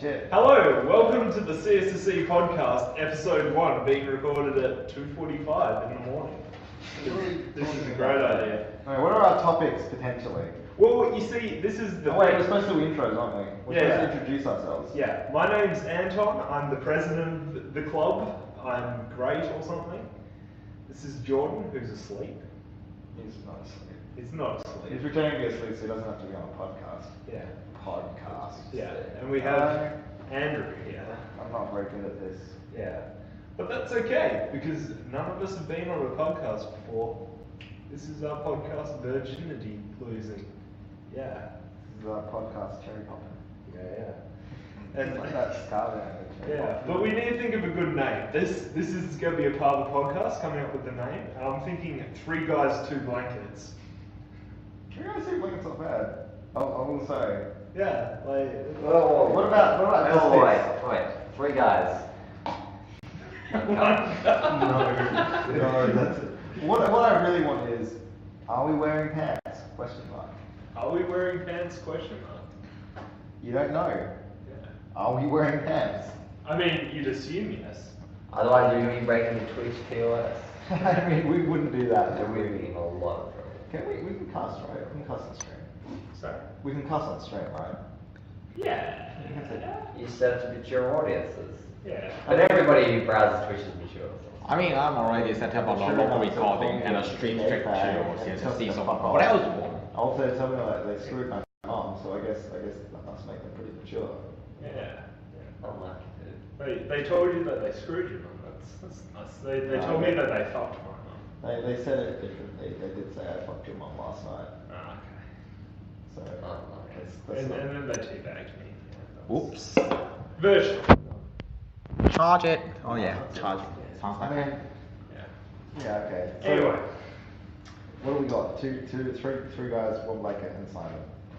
Shit. Hello, welcome to the CSSC podcast, episode 1, being recorded at 2:45 in the morning. This is a great idea. Right, what are our topics potentially? Well, you see, this is the Wait, we're supposed to do intros, aren't we? We're supposed to introduce ourselves. Yeah, my name's Anton. I'm the president of the club. I'm great or something. This is Jordan, who's asleep. He's not asleep. He's not asleep. He's pretending to be asleep so he doesn't have to be on a podcast. Yeah. Podcast. Yeah, and we have Andrew here. I'm not very good at this. Yeah, but that's okay because none of us have been on a podcast before. This is our podcast virginity losing. Yeah. This is our podcast cherry popping. Yeah. It's like that Scarlet. Yeah, but we need to think of a good name. This is going to be a part of the podcast, coming up with the name. And I'm thinking 3 guys, 2 blankets. 3 guys, 2 blankets not bad. I will say. Yeah, like. What about just this? Wait, 3 guys. No, that's it. What I really want is, are we wearing pants? Question mark. Are we wearing pants? Question mark. You don't know. Yeah. Are we wearing pants? I mean, you'd assume yes. Otherwise, you're going to be breaking the Twitch POS. I mean, we wouldn't do that. And we're in a lot of trouble. Can we can cuss, right? We can cuss on stream. Sorry. We can cuss on stream, right? Yeah. You set to mature audiences. Yeah. But everybody who browses Twitch is mature. I mean, I'm already set up a local recording and a stream structure or CSSC, so what else do you want? Also, tell me like they screwed my mom, so I guess that must make them pretty mature. Yeah. Unlucky, dude. They told you that they screwed your mum. That's nice. They told me that they fucked my mum. They said it differently. They did say I fucked your mom last night. Ah, So okay. And then they teabagged me. Yeah, Oops. Virtual. Charge it. Oh yeah, charge it. Sounds I like mean, yeah, okay. So, Anyway. what do we got? Three guys, 1 blanket, and Simon.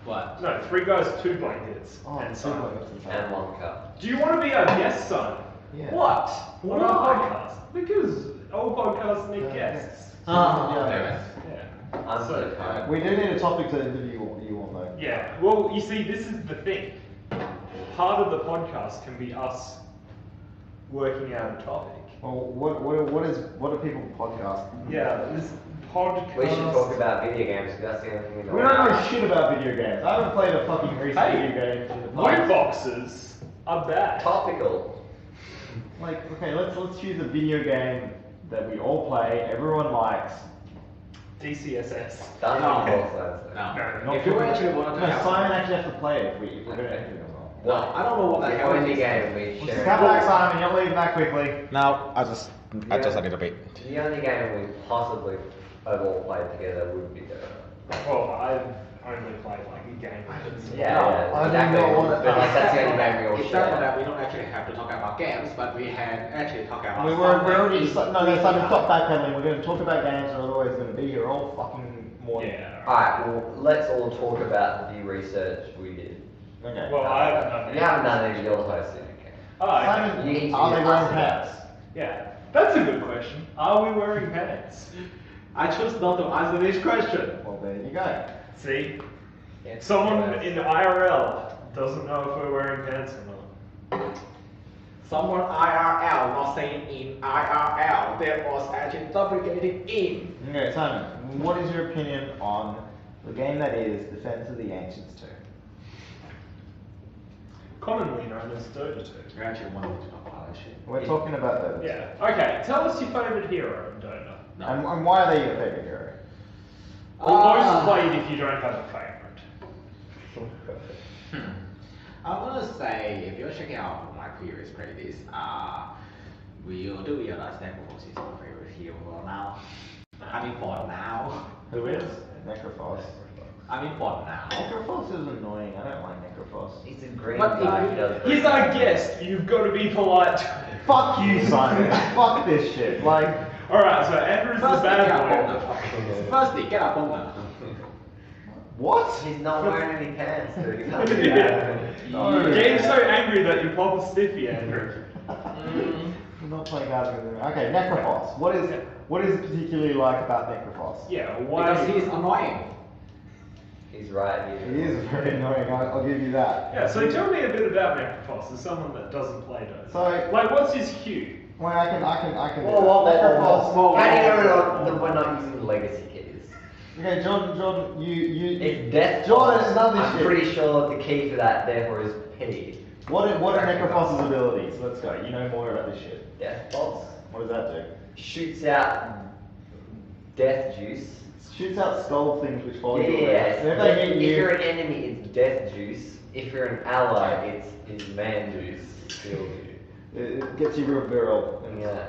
what? No, 3 guys, 2 blankets. Oh, and 2 Simon. blankets and Simon. And 1 cup. Do you want to be our guest, son? Yeah. What? On our Why? podcast? Because all podcasts need guests. Yeah. Yeah. I'm so tired. We do need a topic to interview you on though. Yeah. Well, you see, this is the thing. Part of the podcast can be us working out a topic. Well, what do people podcast? Yeah, this podcast. We should talk about video games because that's the only thing we know. We don't know shit about video games. I haven't played a fucking recent Hey, video game in the Loot past. boxes are bad. Topical. Like, okay, let's choose a video game that we all play, everyone likes. DCSS. That's No. what No. Not If you for- actually want to No, have Simon actually has to play it if we're gonna interview him. Well, I don't know what the hell only it is. game we share. Come back, Simon. You're leaving that quickly. Now, I just a little bit. The only game we possibly have all played together would be the. Well, I've only played like a game. Yeah, I do exactly. not want to- But like that's the only game we all It's not share. that we don't actually have to talk about games, but we had actually talked about. We're already Simon, stop backpedaling. We're going to talk about games, or otherwise going to be here all fucking morning. Yeah. Alright, well, let's all talk about the research we did. Okay. Well, I have nothing. You haven't done it, you're the host, okay. Oh, okay. Simon, You need to are they ask wearing about pants? Yeah, that's a good question. Are we wearing pants? I chose not to answer this question. Well, there you go. See, Yes. someone in IRL doesn't know if we're wearing pants or not. Someone IRL, not saying in IRL, that was actually duplicating in. Okay, Simon, what is your opinion on the game that is Defense of the Ancients 2? Commonly known as Dota 2. We actually wanted to talk about that shit. We're talking about those. Yeah. Okay, tell us your favourite hero in Dota. And why are they your favorite hero? Or most played if you don't have a favourite. I'm gonna say, if you're checking out my previous playlists, you do realize that Necrophos is my favorite hero for now. I mean for now. Who is? Necrophos. I mean for now. Necrophos is annoying. I don't like Necrophos. He's a green But guy if who does He's our guest, you've got to be polite. Fuck you, Simon. Fuck this shit. Like, Alright, so Andrew's the Firstly, get bad a boy. boner. Firstly, get a boner. what? He's not wearing any pants, dude. He can't do Yeah. that. No. The game's so angry that you pop a stiffy, Andrew. I'm not playing cards with him. Okay, Necrophos. What is particularly like about Necrophos? Yeah, why? Because he's annoying. He He's right here. He is very annoying, I'll give you that. Yeah, so tell me a bit about Necrophos as someone that doesn't play those. So, Like, what's his cue? well, I can Whoa. Necrophos. How do you know that we're not using legacy keys? Okay, Jordan, you. It's death. Jordan, it's not this I'm shit. pretty sure the key for that, therefore, is P. What are Necrophos's abilities? Let's go. You know more about this shit. Death bolts. What does that do? Shoots out death juice. Shoots out skull things which fall into Yes. the ground. If they hit If you, you're an enemy, it's death juice. If you're an ally, it's man juice. Kills you. it gets you real virile. Yeah.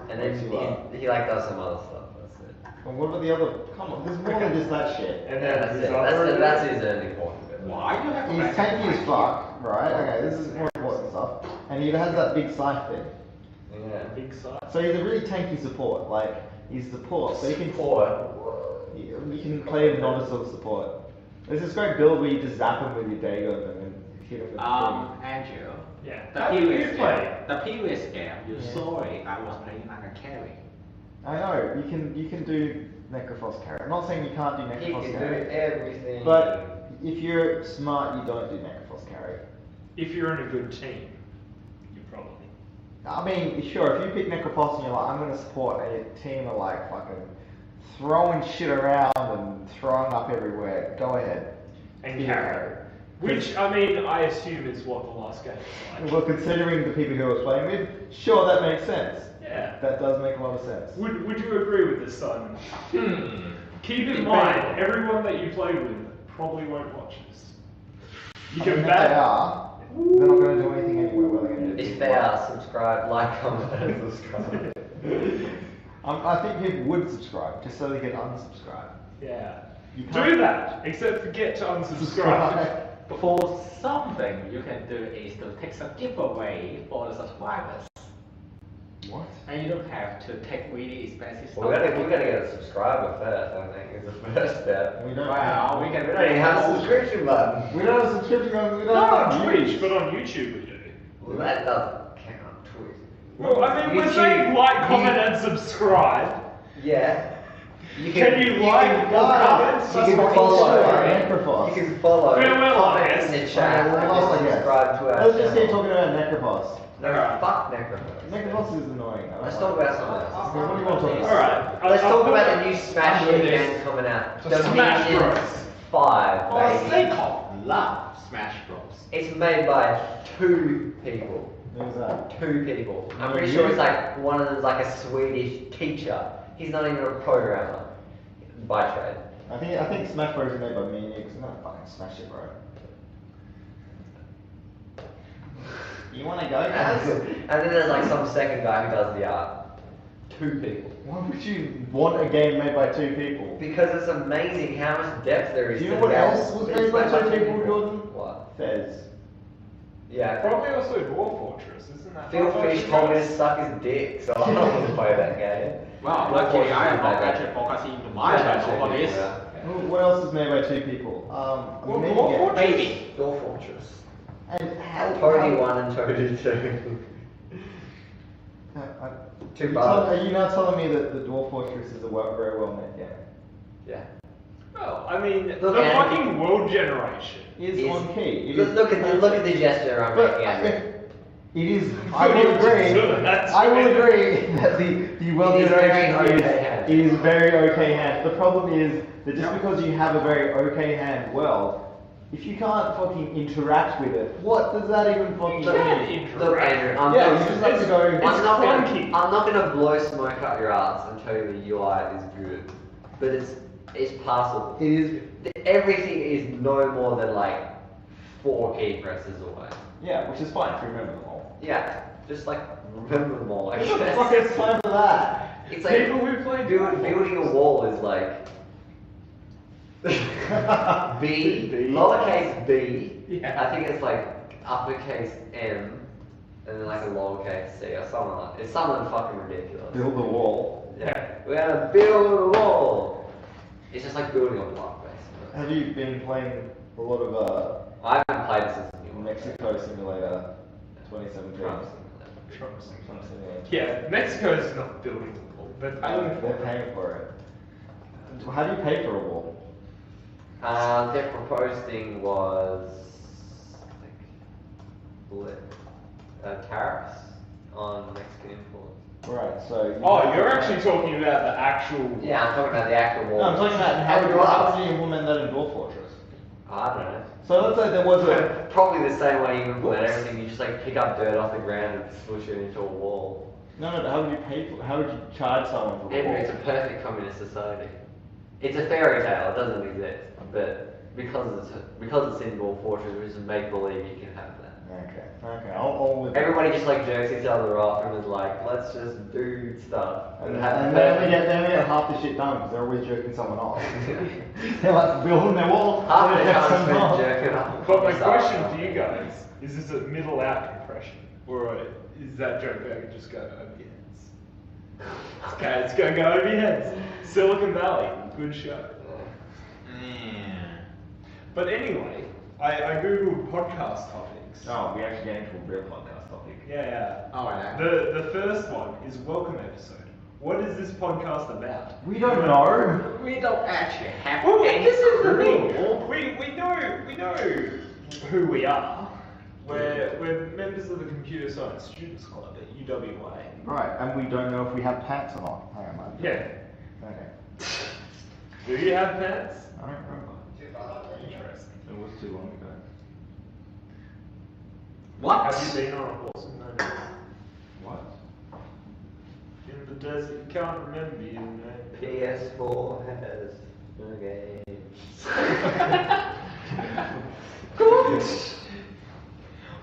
And Wakes you up. then he like does some other stuff. That's it. And what about the other? Come on, there's more than just that shit. And Yeah, then that's his it. other That's his only point of it. Why do you have to He's make tanky it as fuck, right? Okay, this is more important stuff. And he has that big scythe thing. Yeah. big side. So he's a really tanky support. Like he's support, so you can you can play him not as sort of support. There's this great build where you just zap him with your Dagon and then hit him with the thing. Andrew. Yeah. The How do you previous play? game, the previous game, you Yeah. saw it. I was playing like a carry. I know you can do Necrophos carry. I'm not saying you can't do He Necrophos can do carry, everything. but if you're smart, you don't do Necrophos carry. If you're in a good team, you probably. I mean, sure, if you pick Necrophos and you're like, I'm going to support a team of like fucking throwing shit around and throwing up everywhere, go ahead. And Be a carry. Which, I mean, I assume is what the last game was like. Well, considering the people who I was playing with, sure, that makes sense. Yeah. That does make a lot of sense. Would you agree with this, Simon? Keep in Depends. mind, everyone that you play with probably won't watch this. You I can mean, if bet. they are, they're not going to do anything anyway. What are they going to do? If they are, subscribe, like, comment, and subscribe. I think people would subscribe just so they can unsubscribe. Yeah. You can't- Do that, except forget to unsubscribe. For something you can do is to take some giveaway for the subscribers. What? And you don't have to take really expensive Well, we stuff. gotta get a subscriber first, I think, is the first step. We don't. Well, we can We don't even have a subscription button. We don't have a subscription on. We don't Not have on Twitch, but on YouTube we do. Well, that doesn't count, Twitch. Well, I mean, we're YouTube- saying like, comment, you- and subscribe. Yeah. Can you like or comment? You That's can what follow. we should, Necrophos. You can follow. Farewell, comment I in the guess. chat. Okay, we're and lost, I guess. subscribe to our Let's just keep channel. talking about Necrophos. No, Alright. fuck Necrophos. Necrophos is annoying. I don't Let's like talk it. about something else. Okay, what do you want to talk about? Alright. Let's I'll talk put about it- the new Smash I'll do game this. coming out. The Smash Dominion Bros. 5, For the baby. sake of love, Smash Bros. It's made by 2 people. Who's that? 2 people. I'm No, pretty you- sure it's like one of them's like a Swedish teacher. He's not even a programmer by trade. I think Smash Bros is made by me and you because I'm not fucking smash it, bro. You want to go, guys? And then there's like some second guy who does the art. 2 people. Why would you want a game made by 2 people? Because it's amazing how much depth there is. Do you know to what the else game. was It's made by made 2 people, Jordan? What? Fez. Yeah. Probably also Dwarf Fortress, isn't that? Phil how Fish much told me it to goes? suck his dick, so I'm not going to play that game. Well, Dwarf luckily Fortress I am is not made by- actually focusing to my Yeah, channel for actually, this. yeah. What else is made by 2 people? Well, mini Dwarf game. Fortress. Baby. Dwarf Fortress. And how? Toady how- 1 and Toady 2. Two Are brothers. you now telling me that the Dwarf Fortress is a very well made game? Yeah. Well, I mean, Look, the and- fucking world generation. Is Is- on key. It Look, is- look at the gesture I'm But making. Andrew. it is. I will agree. That's I will fair. agree that the world It is very generation okay hand. it is very okay hand. The problem is that just because you have a very okay hand world, if you can't fucking interact with it, what does that even fucking You can mean? interact. Look, Andrew, I'm Yeah, not, you just have to go. It's clunky. I'm not gonna blow smoke up your ass and tell you the UI is good, but it's passable. It is. Everything is no more than like 4 key presses away. Yeah, which is fine if you remember them all. Yeah, just like remember them all. I What the guess. fuck is time for that? It's like People who play Dwarf building a wall is like B, B. lowercase b. Yeah. I think it's like uppercase M, and then like a lowercase c or something like. It's something fucking ridiculous. Build the wall. Yeah, we gotta build a wall. It's just like building a block, basically. Have you been playing a lot of I haven't played this since the new one. Mexico Simulator 2017? Trump Trump Simulator. Yeah, Mexico is not building the wall. They're paying for They're it. paying for it. How do you pay for a wall? Their proposed thing was tariffs on Mexican imports. Right, so... Oh, you're actually talking about the actual... Yeah, I'm talking about the actual No, war. I'm talking about how would you implement that in Dwarf Fortress? I don't know. So let's say there was a... Probably the same way you implement everything. You just like pick up dirt off the ground and push it into a wall. No, but how would you pay for... How would you charge someone for the Andrew, wall? it's a perfect communist society. It's a fairy tale. It doesn't exist, but because it's in Dwarf Fortress, which is make believe, you can have that. Okay, I'll live. Everybody just like jerks each other off and is like, let's just do stuff. And then we get half the shit done because they're always jerking someone off. They're like building their wall. Half the they jerk time's someone been off. jerking off. But my question for you guys, is this a middle out compression? Or is that joke bag just go over your heads? Okay, it's gonna go over your heads. Silicon Valley, good show. But anyway, I googled podcast topics. Oh, we actually get into a real podcast topic. Yeah. Oh, I know. The first one is welcome episode. What is this podcast about? We don't know. We don't actually have Well, any this is the clue. thing. We know who we are. We're members of the Computer Science Students Club at UWA. Right, and we don't know if we have pants or not. Hang on, man. Yeah. Okay. Do you have pants? I don't remember. Interesting. It was too long ago. What? Have you been on a horse in Nairobi? What? In the desert, you can't remember your name. PS4 has no games.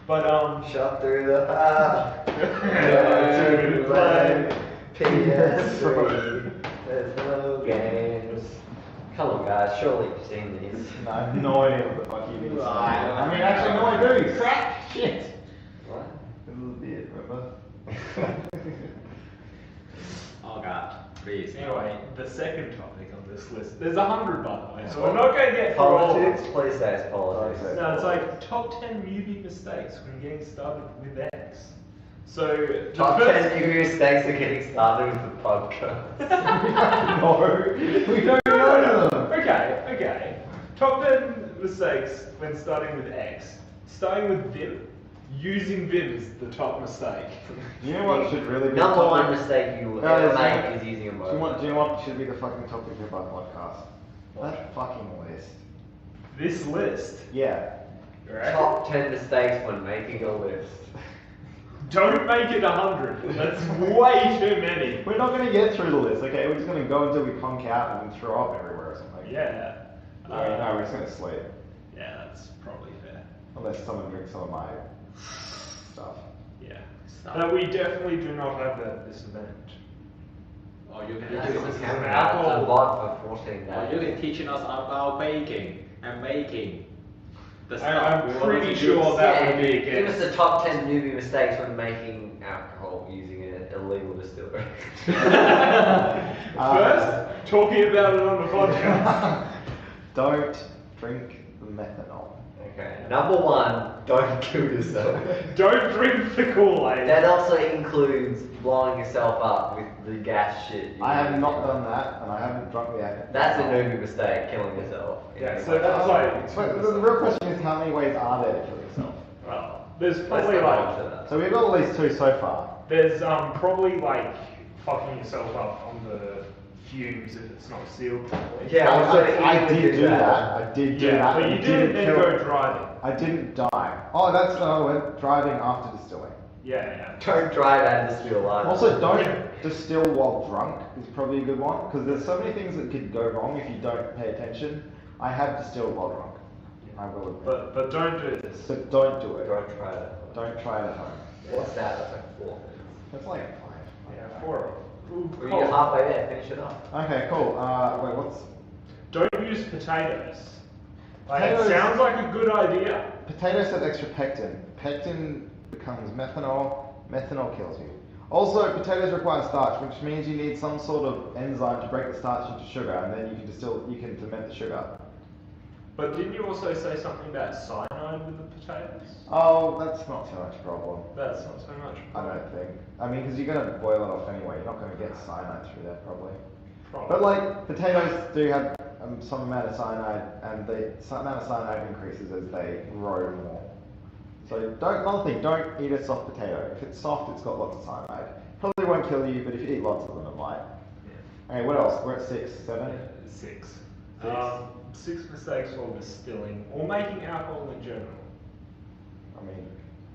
But Shot through the heart. to play. PS3. There's no games. Come on, guys. Surely you've seen these. No, I have no idea what the fuck you mean. Right. I mean, actually, no, I do. Crap! Shit! What? This is a bit, remember? Oh god, please. Anyway, the second topic on this list, there's 100 by the way, so we're not going to get through all of Politics? them. Please say it's politics. Okay. No, it's like top 10 newbie mistakes when getting started with X. So, the Top first- 10 new mistakes of getting started with the podcast. No, we don't know them. Okay. Top 10 mistakes when starting with X. Starting with Vim. Using Vim is the top mistake. You know what should really be the Number one topic? mistake you will Guys, ever make is using a Do mobile. you know what should be the fucking topic of our podcast? That fucking list. This list, Yeah. right? Top 10 mistakes when making a list. Don't make it 100. That's way too many. We're not gonna get through the list, okay? We're just gonna go until we conk out and then throw up everywhere or something. Yeah. No, we're just gonna sleep. Yeah, that's probably fair. Unless someone drinks some of my stuff. Yeah. Stuff. But we definitely do not have that at this event. Or you can That's teach a us camera. Apple. That's a lot for 14 or days. you can teaching us about baking and making. The I'm stuff we want pretty to sure use. that Yeah, would be give us against. the top 10 newbie mistakes when making alcohol using an illegal distillery. First, talking about it on the podcast. Don't drink the methanol. Okay. Number one, don't kill yourself. Don't drink the Kool-Aid. That also includes blowing yourself up with the gas shit. you I have use. not done that, and I haven't drunk the alcohol. That's a newbie mistake, killing yourself. Yeah, so that's like. But the real question is, how many ways are there to kill yourself? Well, there's Let's probably not go like. into that. So we've got at least 2 so far. There's probably like fucking yourself up on the fumes if it's not sealed properly. Yeah, I did do that. I did do that. But and you it didn't then kill- go driving. I didn't die. Oh, that's another one. Driving after distilling. Yeah. Don't drive and distill live. Also, don't distill while drunk is probably a good one, because there's so many things that could go wrong if you don't pay attention. I have distilled while drunk. I will admit. But don't do this. So don't do it. Don't try that. Don't try it at home. What's that? That's like 4. That's like 5. Yeah, 4. Ooh, We're cold. halfway there, finish it up. Okay, cool. Wait, what's... Don't use potatoes. Like, it Potatoes- sounds like a good idea. Potatoes have extra pectin. Pectin becomes methanol. Methanol kills you. Also, potatoes require starch, which means you need some sort of enzyme to break the starch into sugar, and then you can ferment the sugar. But didn't you also say something about cyanide with the potatoes? Oh, that's not so much a problem. That's not so much. I don't think. I mean, because you're going to boil it off anyway. You're not going to get cyanide through that, probably. Probably. But like, potatoes do have some amount of cyanide, and the amount of cyanide increases as they grow more. So another thing, don't eat a soft potato. If it's soft, it's got lots of cyanide. Probably won't kill you, but if you eat lots of them, it might. Okay, what else? We're at 6, 7? 6. Six. 6 mistakes while distilling or making alcohol in general. I mean,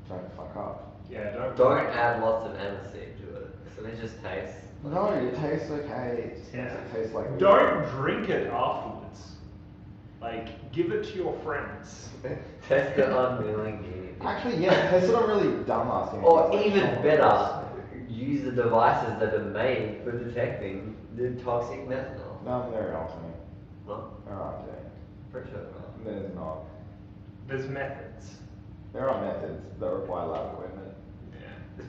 don't fuck up. Yeah, Don't add lots of aniseed to it, so it just tastes. No, it tastes okay. It just makes it taste like. Don't drink it afterwards. Like, give it to your friends. Test it on willing guinea pigs. Actually, yeah, taste it on really dumb asking. Or even better, use the devices that are made for detecting the toxic methanol. No, there aren't any. No? There aren't any. Pretty sure not. There's not. There's methods. There are methods that require lab equipment. Yeah.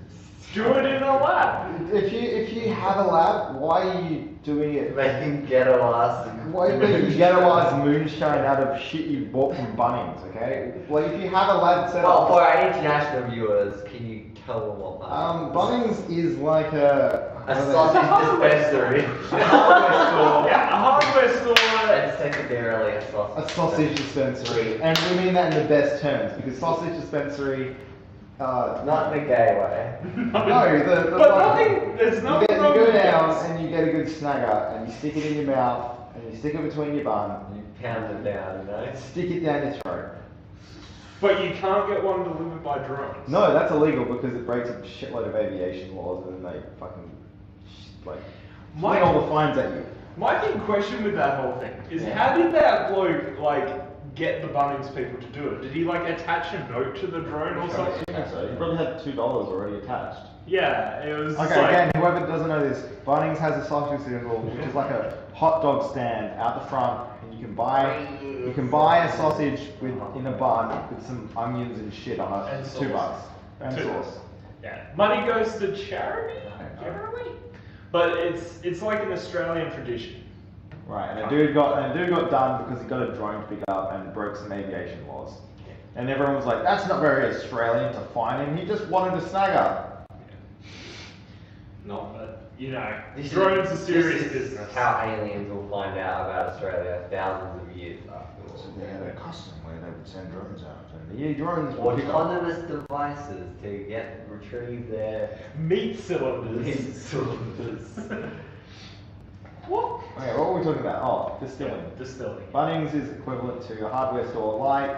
Do it in a lab. If you have a lab, why are you doing it? Making ghetto ass. Why are you making ghettoized moonshine out of shit you bought from Bunnings, okay? Like if you have a lab set Well, up. for our international viewers, can you tell them what Bunnings is like a sausage dispensary. A hardware store. And secondarily a sausage. A sausage dispensary, and we mean that in the best terms because sausage dispensary. Not in a gay way. No, the But one- there's nothing you wrong go with down this. and you get a good snagger and you stick it in your mouth and you stick it between your bun You pound it down, you know? and stick it down your throat. But you can't get one delivered by drones. No, that's illegal because it breaks a shitload of aviation laws and then they fucking like fling all the fines at you. My big question with that whole thing is Yeah. how did that bloke get the Bunnings people to do it? Did he attach a note to the drone or something? So you probably had $2 already attached. Yeah, it was Okay, again, whoever doesn't know this, Bunnings has a sausage symbol, which is like a hot dog stand out the front, and you can buy a sausage in a bun with some onions and shit on it. And $2. sauce. And $2. sauce. Yeah, money goes to charity generally, but it's like an Australian tradition. Right, and a dude got done because he got a drone to pick up and broke some aviation laws. And everyone was like, that's not very Australian to fine him, he just wanted to snag her. No, but This drones are serious this is business. how aliens will find out about Australia thousands of years afterwards. So they had a custom where they would send drones out. And the drones would pick up. Autonomous devices to retrieve their Meat cylinders. meat cylinders. What? Okay, what were we talking about? Oh, distilling. Distilling. Bunnings is equivalent to a hardware store like...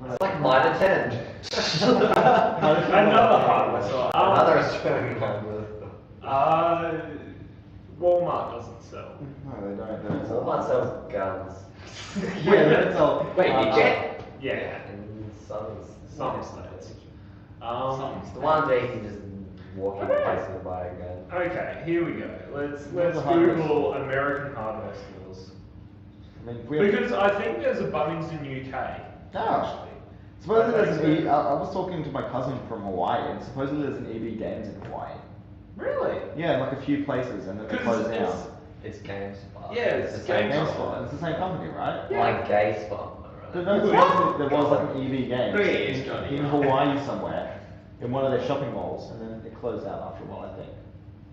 It's like Minor 10. Another hardware store. Another Australian hardware store. Walmart doesn't sell. No, they don't sell. Walmart sells guns. Yeah, they don't sell... Wait, you get? Yeah. In some states. The ones where you can just walk in place and buy a gun. Okay, here we go. Let's What's a hardware Google store? American hardware stores. I mean, we have... Because I think there's a Bunnings in UK. Oh. Supposedly there's an EB... I was talking to my cousin from Hawaii, and supposedly there's an EB Games in Hawaii. Really? Yeah, like a few places, and then they 'Cause close it's- down. It's GameSpot. Yeah, it's the same GameSpot. company. It's the same company, right? Yeah. Like GaySpot, But right? no, supposedly there was like an EB Games Three years, Johnny. in Hawaii somewhere, in one of their shopping malls, and then it closed out after a while, I think.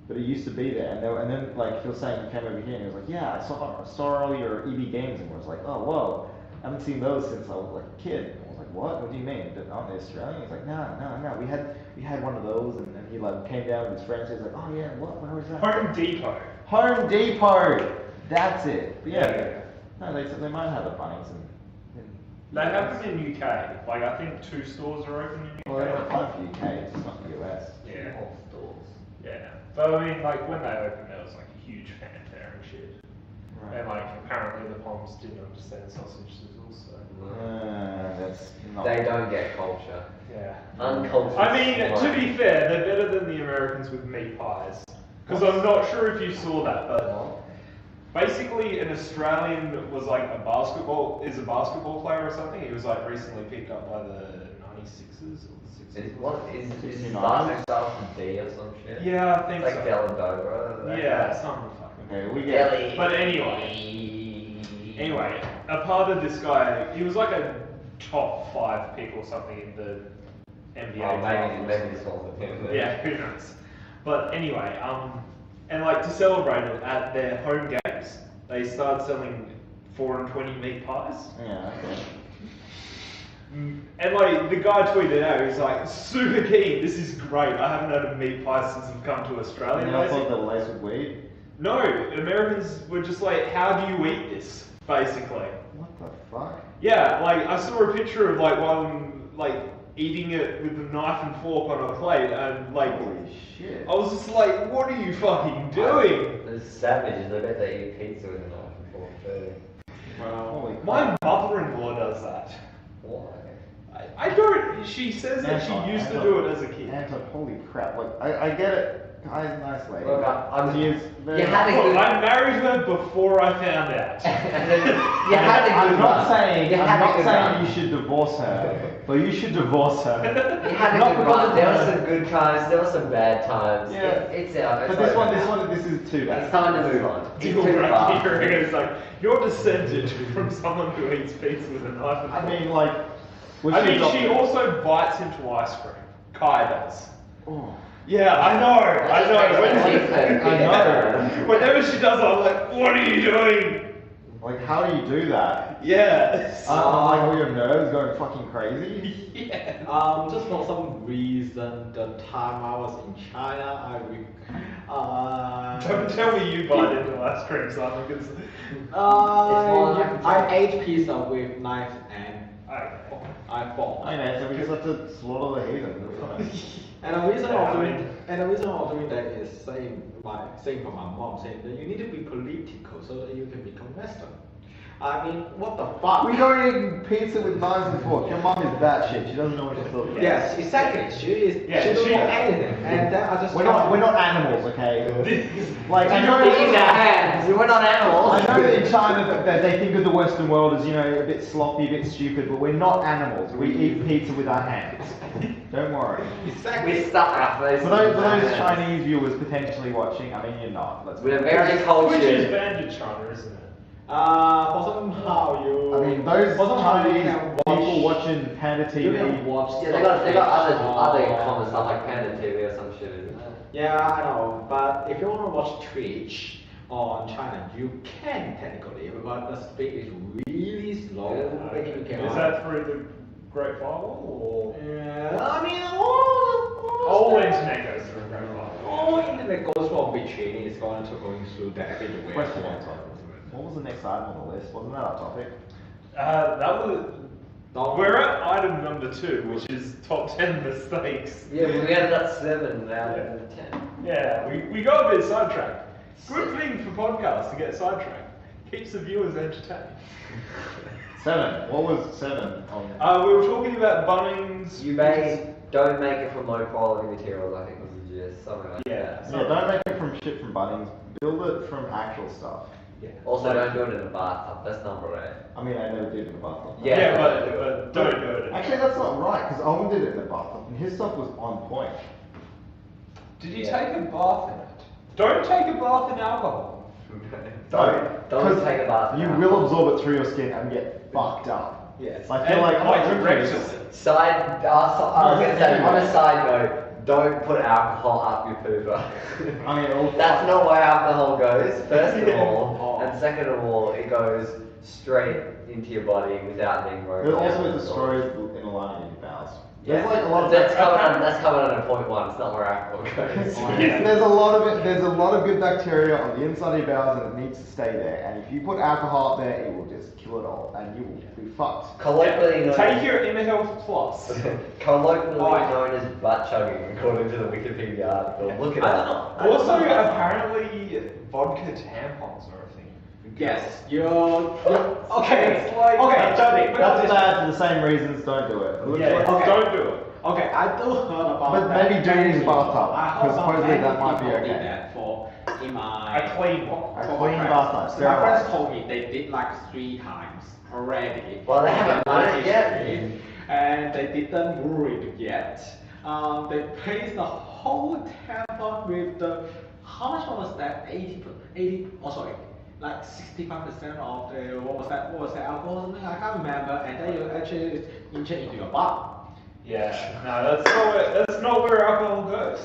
But it used to be there, and then like he was saying, he came over here and he was like, yeah, I saw all your EB Games, and I was like, oh whoa, I haven't seen those since I was like a kid. And I was like, what? What do you mean? Aren't they Australian? He's like, no, we had one of those, and he like came down with his friends. He's like, oh yeah, what? Where was that? Home Depot. Home Depot. That's it. But yeah, Yeah. no, they might have a Bunnings in They have them in UK. I think 2 stores are open in UK. well, they don't have UK, it's not the US. Yeah. All stores. Yeah. But I mean, when they opened, there was a huge fanfare and shit. Right. And apparently the Poms didn't understand sausage sizzles, so. That's not. They don't get culture. Yeah. Uncultured. I mean, swine. to be fair, they're better than the Americans with meat pies. Because I'm not sure if you saw that, but basically an Australian was a basketball player or something. He was recently picked up by the 96ers or the 60s. Is 69? last starts with D or some shit? Yeah, I think Like so. Deladora. Yeah, something fucking. Okay, we get. Delhi. But anyway, a part of this guy, he was like a top 5 pick or something in the NBA. Oh, draft. maybe this one's a team. Yeah, who knows? But anyway, and to celebrate it at their home games, they started selling 4 and 20 meat pies. Yeah, okay. And like the guy tweeted out, he's like, super keen, this is great. I haven't had a meat pie since I've come to Australia. And I thought basically. they were laced with weed. No, Americans were just like, how do you eat this? Basically. What the fuck? Yeah, like I saw a picture of like one of them like eating it with a knife and fork on a plate, and like Holy shit. I was just like, what are you fucking doing? There's savages, I bet they eat pizza with a knife and fork too. Holy My mother-in-law does that. Why? I don't. She says that she used to do it as a kid. Anton, holy crap. Like, I get it. Guy's a nice lady. Look, I'm She is very you had a Look, good. I married her before I found out. You had a good I'm not run. saying, You I'm had a not good saying run. you should divorce her, but you should divorce her. You had a Not good because run. of There her. were some good times. There were some bad times. Yeah. It's out. But It's this over one, now. this is too bad. It's time to move on. It's Deal too far. breaker. It's like you're descended from someone who eats pizza with a knife and I fork. mean, like, was I mean, adopted? she also bites into ice cream. Kai does. Oh. Yeah, I know. I know. I know. Whenever she does it, I'm like, what are you doing? Like, how do you do that? Yes. Like, all your nerves going fucking crazy? Yeah. Just for some reason, the time I was in China, Don't tell me you bite into ice cream, Simon, because I ate pizza with knife and I fork. I know, so we just have to slaughter the heathen. And the reason Yeah, of I doing mean- that is saying from my mom saying that you need to be political so that you can become Western. I mean, what the fuck? We don't eat pizza with knives and forks. Your mom is batshit. She doesn't know what she's talking about. Yes, exactly. She is. Yeah, she don't she- know anything. And then I just. We're not animals, okay? Like, I know, Eating our hands. We're not animals. I know that in China that they think of the Western world as, you know, a bit sloppy, a bit stupid, but we're not animals. We eat pizza with our hands. Don't worry. Exactly. We stuck our faces. For those in our hands. Chinese viewers potentially watching, I mean, you're not. Let's be We're honest. very which is cultured. banned in China, isn't it? For somehow you. I mean, those for somehow you Chinese can people watching Panda You can TV. watch. Yeah, they got other stuff common stuff like Panda TV or some shit, isn't it? Yeah, I know. But if you want to watch Twitch on China, you can technically, but the speed is really slow. Like you Is cannot- that through the Great Firewall Yeah, I mean, all internet goes through Great Firewall. all internet goes from between is going through the everywhere. Question answer. What was the next item on the list? Wasn't that our topic? That was. No. We're at item number 2, which is top 10 mistakes. Yeah, we ended up 7 out of 10. Yeah, we got a bit sidetracked. Good thing for podcasts to get sidetracked. Keeps the viewers entertained. 7. What was 7 on? We were talking about Bunnings. Don't make it from low quality materials, I think was the gist, something like Yeah. that. Yeah, don't make it from shit from Bunnings. Build it from actual stuff. Yeah. Also, don't do it in a bathtub, that's number 8. I mean, I never did in the bathtub. Yeah. Yeah, but don't do it. Actually, that's not right, because Owen did it in the bathtub, and his stuff was on point. Did you take a bath in it? Don't take a bath in alcohol. Don't take a bath in You alcohol. will absorb it through your skin and get fucked up. Yes. I feel And like, like drink rectally. this. I was going to say, on a side note, don't put alcohol up your pooper. I mean, all That's not where alcohol goes, first of all. And second of all, it goes straight into your body without being broken It down also and destroys absorbed. the inner lining of your bowels. Yeah, There's like a lot of that's covered under point 1, it's not where alcohol goes. There's a lot of it. There's a lot of good bacteria on the inside of your bowels, and it needs to stay there. And if you put alcohol up there, it will just kill it all, and you will be fucked. Colloquially known Take your Inner Health Plus. colloquially Oh, known as butt chugging, according to the Wikipedia article. Look it up. Also, apparently, vodka tampons are a thing. Yes, you're okay. It's like- Okay, Johnny. That's bad for the same reasons. Don't do it. Look Yeah, at it. okay. don't do it. Okay, I do heard about But that. maybe do it in the bathtub, I heard because about supposedly many that might be people okay. did that for in my A clean one. A for clean my bathtub, friends. My friends sterilized. told me they did like 3 times already. Well, they haven't done it yet. History, and they didn't brew it yet. They placed the whole tampon with the how much was that? 80. Oh, sorry. Like 65% of the what was that alcohol or something? I can't remember. And then you actually inject into your butt. Yeah, no, that's not where alcohol goes.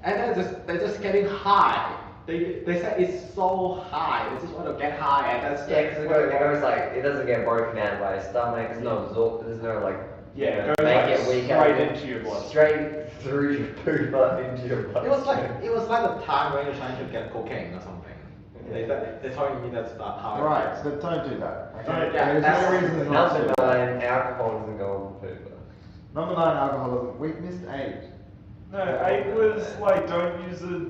And they're just getting high. They said it's so high. They just want to get high, and that's Yeah, because it goes like, it doesn't get broken down by your stomach, it's not absorbed, there's no like, Yeah, you know, it goes make like it weaker. straight into your blood. Straight through your pooper into your blood. It was like the time when you're trying to get cocaine or something. They're telling me that's not how. Right, so don't do that. Okay? Yeah, There's that's no reason not to do Number that. 9, alcohol doesn't go on the pooper. Number 9, alcoholism. We've missed 8. No, 8 was like, don't use a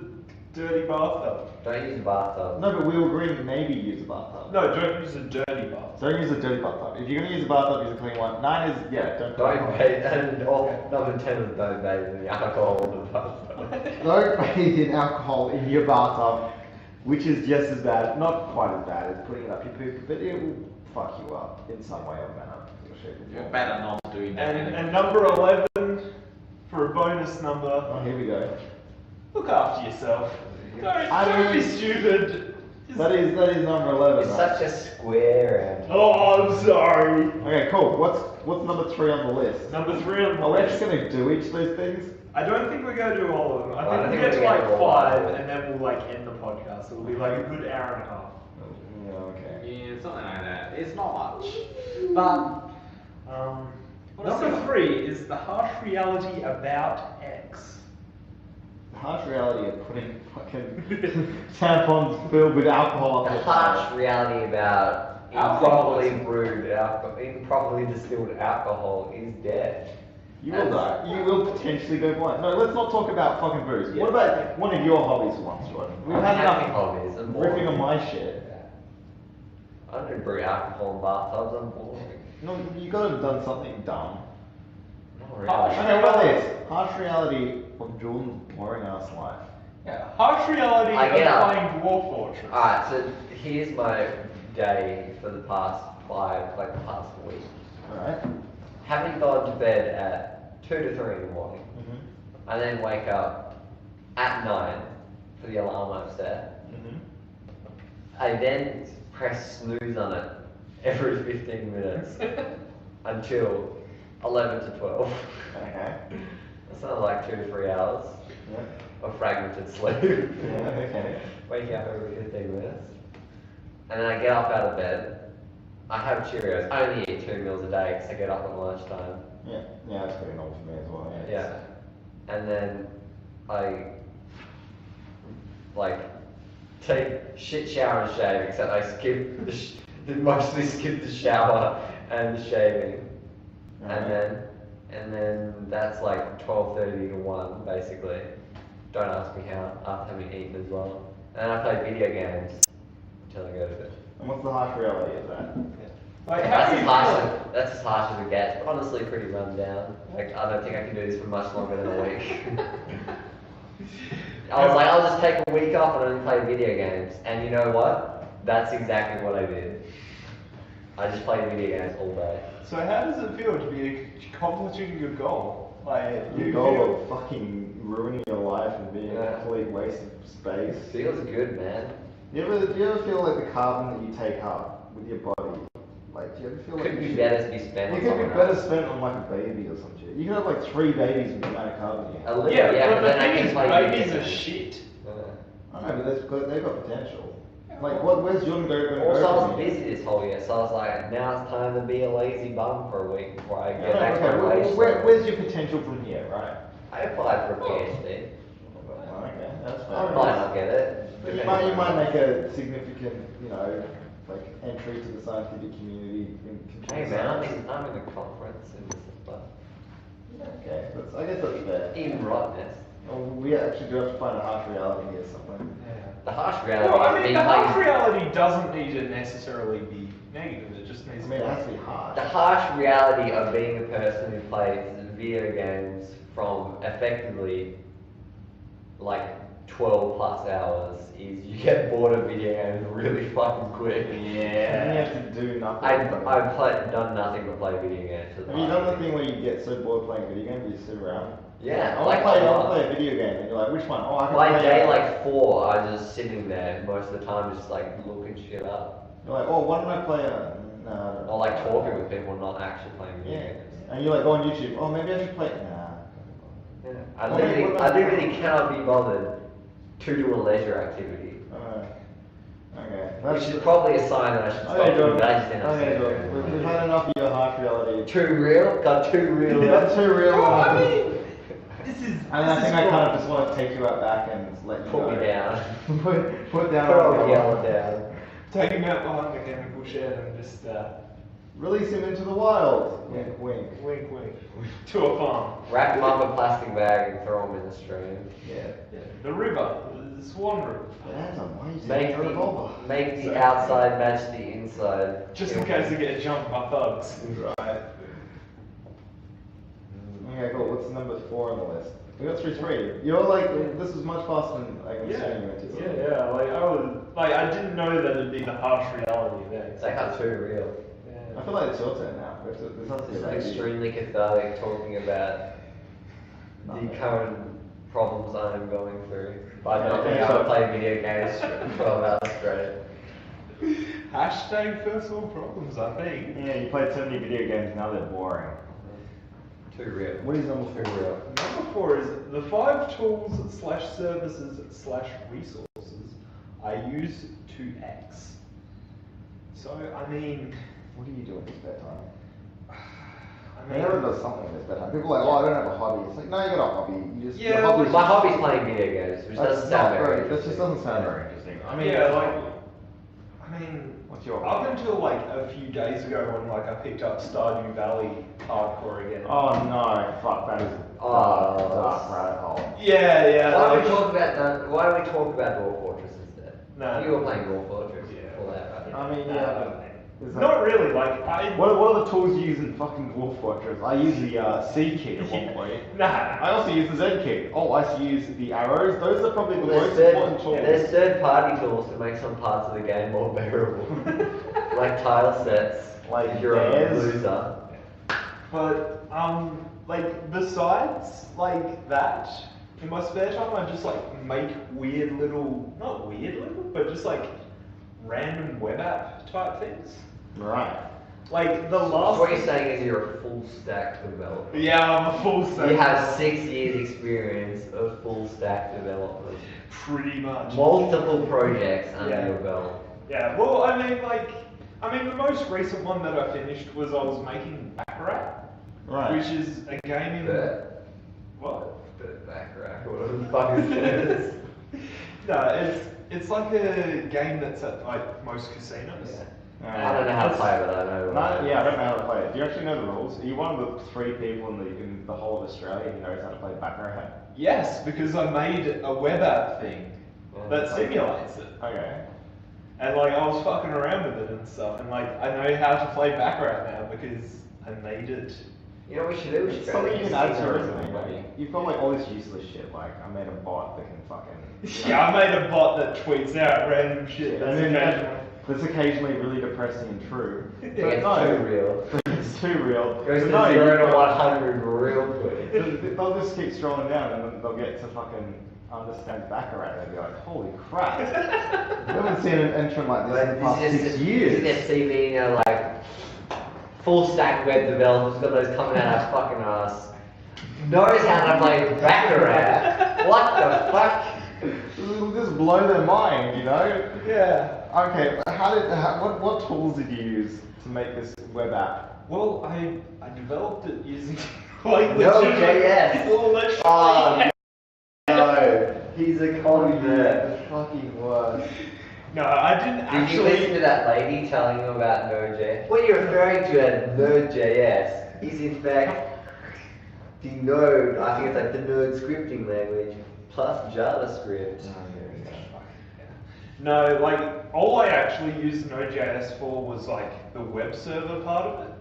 dirty bathtub. Don't use a bathtub. No, but we were agreeing maybe use a bathtub. No, don't use a dirty bathtub. Don't use a dirty bathtub. If you're going to use a bathtub, use a clean one. 9 is, yeah, don't put Don't alcohol. bathe, and number 10 is don't bathe in the alcohol in the bathtub. Don't bathe in alcohol in your bathtub, which is just as bad, not quite as bad as putting it up your poop, but it will fuck you up in some way or manner. Shape or You're form. better not doing that. And number 11, for a bonus number, Oh, here we go. look after yourself. I Don't be mean- stupid. That is number 11. It's right? such a square and Oh, I'm sorry. Okay, cool. What's number 3 on the list? Number 3 on the Are we list. actually going to do each of those things? I don't think we're going to do all of them. I Well, I think think we'll get we're to like gonna do all of 5 them. and then we'll like end the podcast. It'll be like a good hour and a half. Yeah, okay. Yeah, something like that. It's not much. But Number 3 is the harsh reality about X. The harsh reality of putting fucking tampons filled with alcohol up the your harsh reality about improperly Alcoholism. brewed improperly distilled alcohol is death. You will die. You will potentially go blind. No, let's not talk about fucking booze. What about one of your hobbies for once, Jordan? We've I'm had having enough hobbies. I'm boring. riffing on my shit. I don't brew alcohol in bathtubs. I'm boring. No, you gotta have done something dumb. Not really. Harsh. Okay, what about this? Harsh reality of Jordan's boring ass life. Yeah, harsh reality I get of up. playing Dwarf Fortress. Alright, so here's my day for the past past week. Alright? Having gone to bed at 2 to 3 in the morning, Mm-hmm. I then wake up at 9 for the alarm I've set. Mm-hmm. I then press snooze on it every 15 minutes until 11 to 12. Okay. That sounds like 2 to 3 hours Yeah. of fragmented sleep. Yeah, okay. Waking up every 15 minutes. And then I get up out of bed. I have Cheerios. I only eat 2 meals a day because I get up at lunchtime. Yeah. Yeah, that's pretty normal for me as well. Yeah. And then I like take shit shower and shave, except I skip mostly skip the shower and the shaving. And then that's like 12:30 to 1 basically. Don't ask me how, after having eaten as well. And I play video games until I go to bed. And what's the harsh reality of that? Like, how That's do as you harsh feel? as, that's as harsh as it gets, but honestly pretty run down. Like, I don't think I can do this for much longer than a week. I was like, I'll just take a week off and only play video games. And you know what? That's exactly what I did. I just played video games all day. So how does it feel to be accomplishing your goal? Like, Your you goal feel- of fucking ruining your life and being a complete waste of space. Feels good, man. Do you ever feel like the carbon that you take up with your body? Like, do you ever feel like Could you be should- better to be spent You on could be something better else. spent on like a baby or some shit. You could have like 3 babies with the amount of carbon you have. A little, Yeah, yeah, but but the then I thing can is, play babies video are games. shit. I know, but that's because they've got potential. Like, where's Jordan going to Also, I go was from here? busy this whole year, so I was like, now it's time to be a lazy bum for a week before I Yeah, get back to okay, my wage. where's your potential from here, right? I applied for a PhD. Well, okay, that's fair. I might not get it. But you might make a significant, like entry to the scientific community. In Hey computer man, science. I'm in a conference and this and stuff. Okay, I guess that's fair. In rottenness. Well, we actually do have to find a harsh reality here somewhere. The harsh reality Well, I is mean, being the harsh lazy. reality doesn't need to necessarily be negative. It just I needs mean, to it has to be harsh. The harsh reality of being a person who plays video games from effectively like 12 plus hours is you get bored of video games really fucking quick. And you have to do nothing. I've done nothing but play video games. for the Have you past done the week. thing where you get so bored playing video games you sit around? Yeah, I like want to a lot. play a video game, and you're like, which one? Oh, I can Like play. day like 4, I was just sitting there most of the time, just like looking shit up, You're like, oh, why don't I play a? No, I don't or like talking with people, not actually playing video Yeah. games. And you're like, go on YouTube. Oh, maybe I should play. Nah. Yeah. I What literally about- cannot be bothered to do a leisure activity. Okay. Which is probably a sign that I should stop Okay, doing Jordan. badges in Okay, a Jordan. We've had enough of your harsh reality. Too real? Got too real. That's too real. Well, I mean, this is. And I think I kind of just want to take you out back and let you Put go. me down. put down Put on all the yellow down. Take him out behind the chemical shed and just Release him into the wild. Wink, wink. wink, wink to a farm. Wrap him up in a plastic bag and throw him in the stream. Yeah. The river, the Swan River. Bonanza, why are you Make taking a revolver? the outside match the inside. Just in case they get jumped by thugs. Right. Okay, cool. What's number 4 on the list? We got 3-3. You're like, this is much faster than I can assume you went to. Yeah. I didn't know that it'd be the harsh reality of it. They got too real. I feel like it's your turn now. This has to be It's about you. extremely cathartic talking about the current problems I am going through by not being able to play video games for 12 hours straight. Hashtag first world problems, I think. Yeah, you played so many video games, now they're boring. Too real. What is number 4? Number 4 is the 5 tools / services / resources I use to X. So, I mean, What do you do in your spare time? I mean, Everyone does something in their spare time. People are like, oh, I don't have a hobby. It's like, no, you got a hobby. You just, Yeah, your hobby's My just- hobby's playing video games, which That's doesn't sound not very That just interesting. doesn't sound very interesting. I mean, I mean, what's your up hobby? until like a few days ago when like I picked up Stardew Valley hardcore again. Oh no, fuck, that is a Oh, dark rabbit hole. Yeah. Why don't like- we talk about Dwarf Fortress instead? No. You were playing Dwarf Fortress. Yeah. Pull that right. I mean, yeah. Is that- Not really. Like I. What are the tools you use in fucking Dwarf Fortress? I use the C key at one point. Nah. I also use the Z key. Oh, I use the arrows. Those are probably the There's most important tools. third-party tools to make some parts of the game more bearable, like tile sets. Like if you're a bears. loser. But like besides like that, in my spare time I just like make weird little, not weird little, but just like random web app type things. Right. Like the So last. what you're saying is you're a full stack developer. Yeah, I'm a full stack. You have 6 years experience of full stack development. Pretty much. Multiple projects under Yeah. your belt. Yeah, well, I mean, the most recent one that I finished was I was making Baccarat, Right. which is a game in Bert. what? Bert Baccarat, whatever the fuck is this? No, it's like a game that's at like most casinos. I don't know how to play it, but I know. No, yeah, I don't know how to play it. Do you actually know the rules? Are you one of the 3 people in the whole of Australia who knows how to play Baccarat? Yes, because I made a web app thing that simulates it, Okay. and like I was fucking around with it and stuff, and like I know how to play Baccarat now because I made it. You know what we should do? We should It's go something to you can add to casino your or resume, something. maybe. You've got like all this useless shit, like I made a bot that can fucking... Yeah, I made a bot that tweets out random shit. And That's then occasionally. that's occasionally really depressing and true. But It's no, too real. it's too real. Goes But to no, 0 to you've got- 100 real quick. They'll just keep scrolling down and then they'll get to fucking understand Baccarat and they'll be like, holy crap. I haven't seen an entrant like this in the past 6 years. You get CV, you know, like full stack web developers, got those coming out our fucking ass. Knows how to play Baccarat. What the fuck? It'll just blow their mind, you know? Yeah. Okay, what tools did you use to make this web app? Well, I developed it using like Node.js. Literally. Oh no, he's a con The nerd. fucking worst. No, I didn't Did you listen to actually. that lady telling you about Node.js? What you're referring to as Node.js is in fact the Node, I think it's like the Node scripting language plus JavaScript. No, like all I actually used Node.js for was like the web server part of it.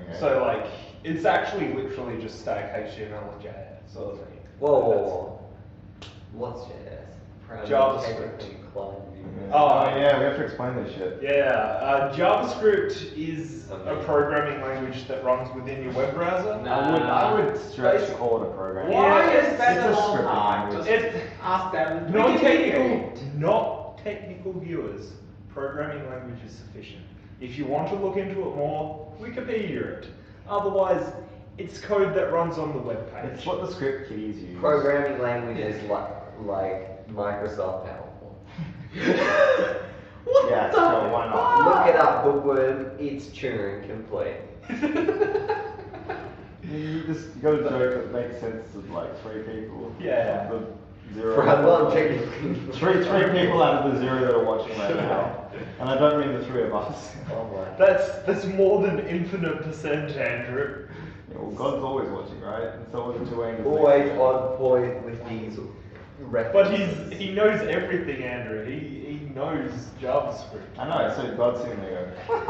Okay. So like it's actually literally just static HTML and JS sort of thing. Whoa. What's JS? JavaScript. Technically inclined view. Oh yeah, we have to explain this shit. Yeah, JavaScript is a Amazing. programming language that runs within your web browser. I would stretch to call it a program. Why Yeah, is that it's a a long scripting time? language. Just It's ask them. not technical viewers. Programming language is sufficient. If you want to look into it more, Wikipedia it. Otherwise, it's code that runs on the web page. It's what the script kiddies use. Programming languages like Microsoft PowerPoint. What Yeah, the sure, why not? fuck? Look it up, bookworm. It's Turing complete. You just got a joke that makes sense of like 3 people. Yeah. The zero. For how long? Three people out of the 0 that are watching right now. And I don't mean the 3 of us. Oh my. That's more than infinite percent, Andrew. Yeah, well, God's always watching, right? And so are the 2 angels. Always on point with these But references. he knows everything, Andrew. He knows JavaScript. I know, so God's sitting there going.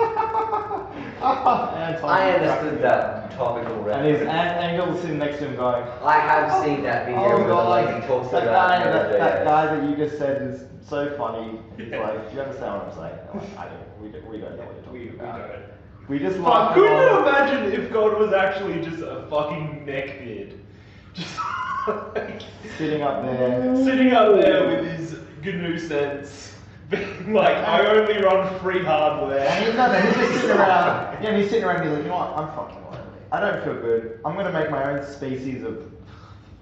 I understood that topical And his reference. angel's sitting next to him going. I have seen that video Oh where the God, lady talks that about guy, that Node.js. guy that you just said is so funny. He's Yeah. like, do you understand what I'm saying? I'm like, I don't. We don't know what you're talking We about. don't. We just Fuck, laugh couldn't you along. imagine if God was actually just a fucking neckbeard? Just like, Sitting up there. sitting up there with his GNU sense, being like, I only run free hardware. And he's not there, he's just sitting around. Yeah, and he's sitting around and he's like, you know what? I'm fucking lonely. I don't feel good. I'm gonna make my own species of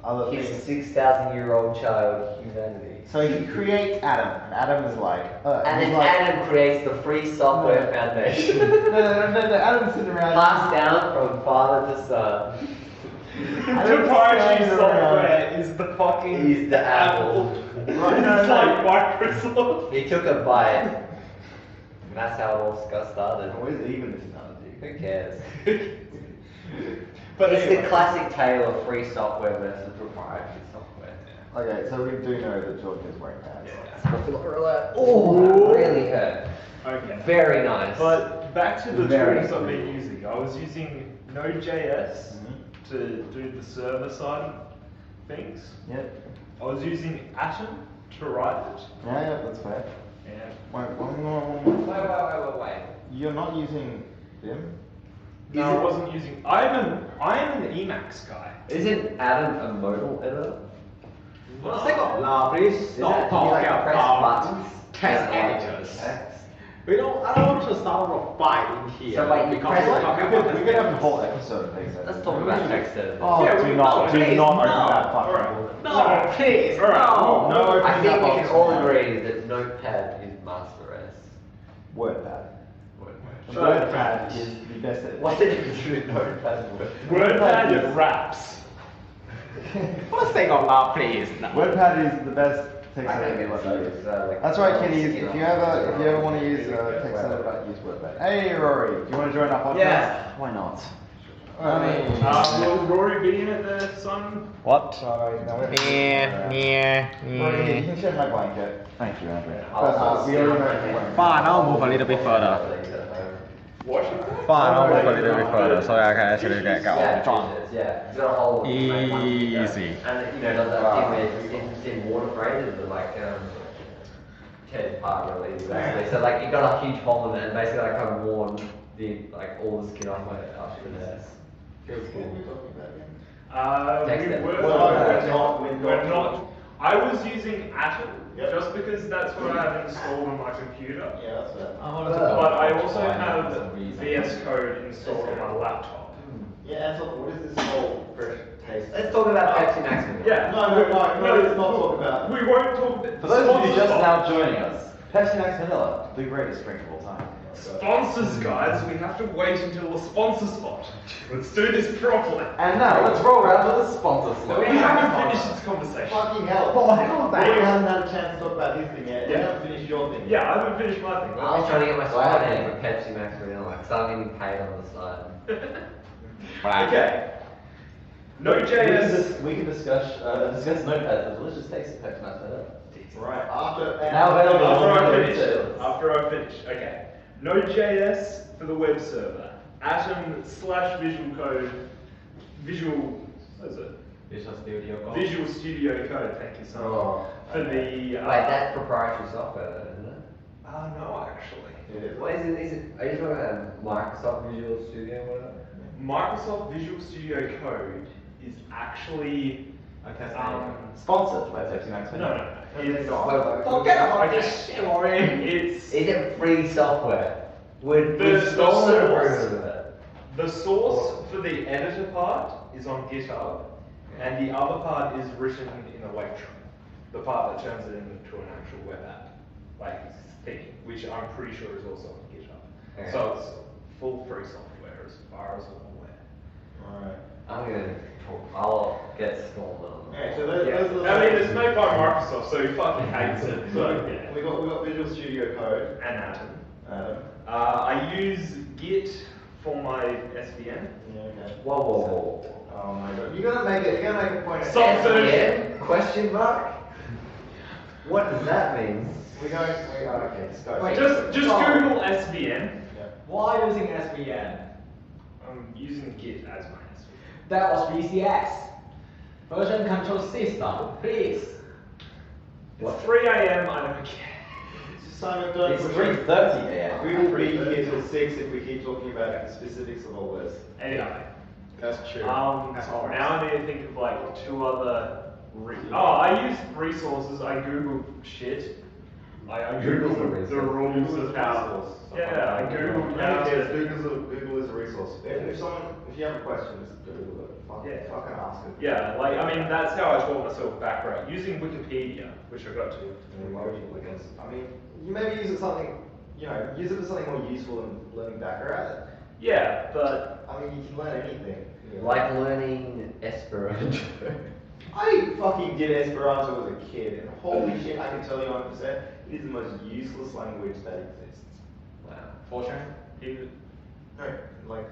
other His things. 6,000-year-old child, humanity. So he creates Adam. And Adam is like, And he's then like, Adam creates the Free Software Foundation. no, Adam's sitting around. Passed down from father to son. Proprietary standing software around. is the fucking He's the Apple. Right, no, It's no. like Microsoft. He took a bite. And that's how it all got started. Always even this analogy. Who cares? But It's anyway. the classic tale of free software versus proprietary software. Okay, so we do know that George is wearing pants. Spoiler alert. Oh, really hurt. Okay. Very nice. But back to the Very tools I've cool. been using. I was using Node.js to do the server side things. Yep. I was using Atom to write it. Yeah, that's fair. And Wait, one more. Wait. You're not using Vim? no, I wasn't using. I am an Emacs guy. Isn't Adam a modal editor? Let's take off now, please. Is Stop that, you talking like press about buttons? test Yeah, like editors. text? I don't want to start a fight in here. So, like, you because press we're like- talking We about could have a whole episode of things. Let's talk about text editors. Oh, Yeah, do we- not, no, do please, not open no. that fucking Alright. book. No, please, Alright, no. no. I think we that can box all now. agree that Notepad is master S. WordPad. Sure. WordPad is the best editor. Why did you consider Notepad WordPad? WordPad wraps. Let's take off now, please. No. WordPad is the best text I think editor it's you'll ever use. like, That's right, kiddies. skin If you on. ever want to use text editor, use WordPad. Hey, Rory, do you want to join our podcast? Yeah. Why not? Will Rory be in it there, Simon? What? Sorry, no, we're- Rory, you can share my blanket. Thank you, Andrea. I'll But also we already know see you're my wearing. Fine, I'll move a little bit further. Fine, I'll move a little bit further so I can actually get Yeah, on John. yeah. It's got a whole Easy. And you know, that thing where it's in waterproof, it's like Ted Parker release basically. So like it got a huge hole in it and basically like I worn the all the skin off my after the desk. Feels cool. Text editor. We're not. I was using Atom just because that's what I have installed on my computer. Yeah, that's it. But I also have VS Code installed on my laptop. Yeah, so what is this whole fresh taste? Let's talk about Pepsi Max Vanilla. Yeah. No, let's not talk about. We won't talk about. For those of you just sponsors. now joining us, Pepsi Max Vanilla, the greatest drink of all time. Sponsors, guys, we have to wait until the sponsor spot. Let's do this properly. And now let's roll around to the sponsor We slot. haven't finished this conversation. Fucking hell. Oh, hang on, We haven't had a chance to talk about his thing yet. You Yeah. haven't finished your thing. Yeah, I haven't finished my thing. I was trying to get my Well, I spot haven't. in for Pepsi Max Vanilla because I'm getting paid on the side. Okay. Node.js. We can discuss Notepad, the delicious taste of Pepsi Max Vanilla. Right. After. Now available After on I the finish. retailers. After I finish. Okay. Node.js for the web server. Atom / Visual Code. What is it? Visual Studio Code. Thank you so much. Oh, For the. Wait, that's proprietary software, though, isn't it? No, actually. It is. What is it? Is it? Are you talking about Microsoft Visual Studio, whatever? Microsoft Visual Studio Code is actually. Sponsored by Pepsi Max No, Vanilla. no, no. It's, Forget about Okay. this shit, Rory. it's Is it free software? Would The stolen source. version of it? the source for the editor part is on GitHub, and the other part is written in Electron, the part that turns it into an actual web app. like thing, which I'm pretty sure is also on GitHub. Okay. So it's full free software as far as I'm aware. Alright. I'll get stormed on. Okay, so those are the I mean, it's made by Microsoft, so he fucking hates it. So Yeah. we got Visual Studio Code. And Atom. Adam. I use Git for my SVN. Yeah, okay. Whoa. Oh my god. You're gonna make a point of Stop. SVN? Question mark? What does that mean? Okay, just go. Wait. Just Stop. Google SVN. Yeah. Why using SVN? I'm using Git as my SVN. That was VCS. Version control system, please. It's 3 a.m. I don't care. Simon, don't It's push 3:30 a.m. We will be here till 6 if we keep talking about the specifics of all this. Anyway. That's true. Now I need to think of like 2 other. I use resources. I Google shit. I Google the rules of how. Yeah, I Google how to. Google is a resource. If you have a question, just Google it. Fucking ask it. Yeah, like I mean that's how I taught myself background using Wikipedia, which I got to. I mean, you maybe use it something, use it for something more useful than learning background. Yeah, but I mean, you can learn anything. Like learning Esperanto. I fucking did Esperanto as a kid, and holy shit, I can tell you 100%, it is the most useless language that exists. Wow. Fortune. Even. No, like,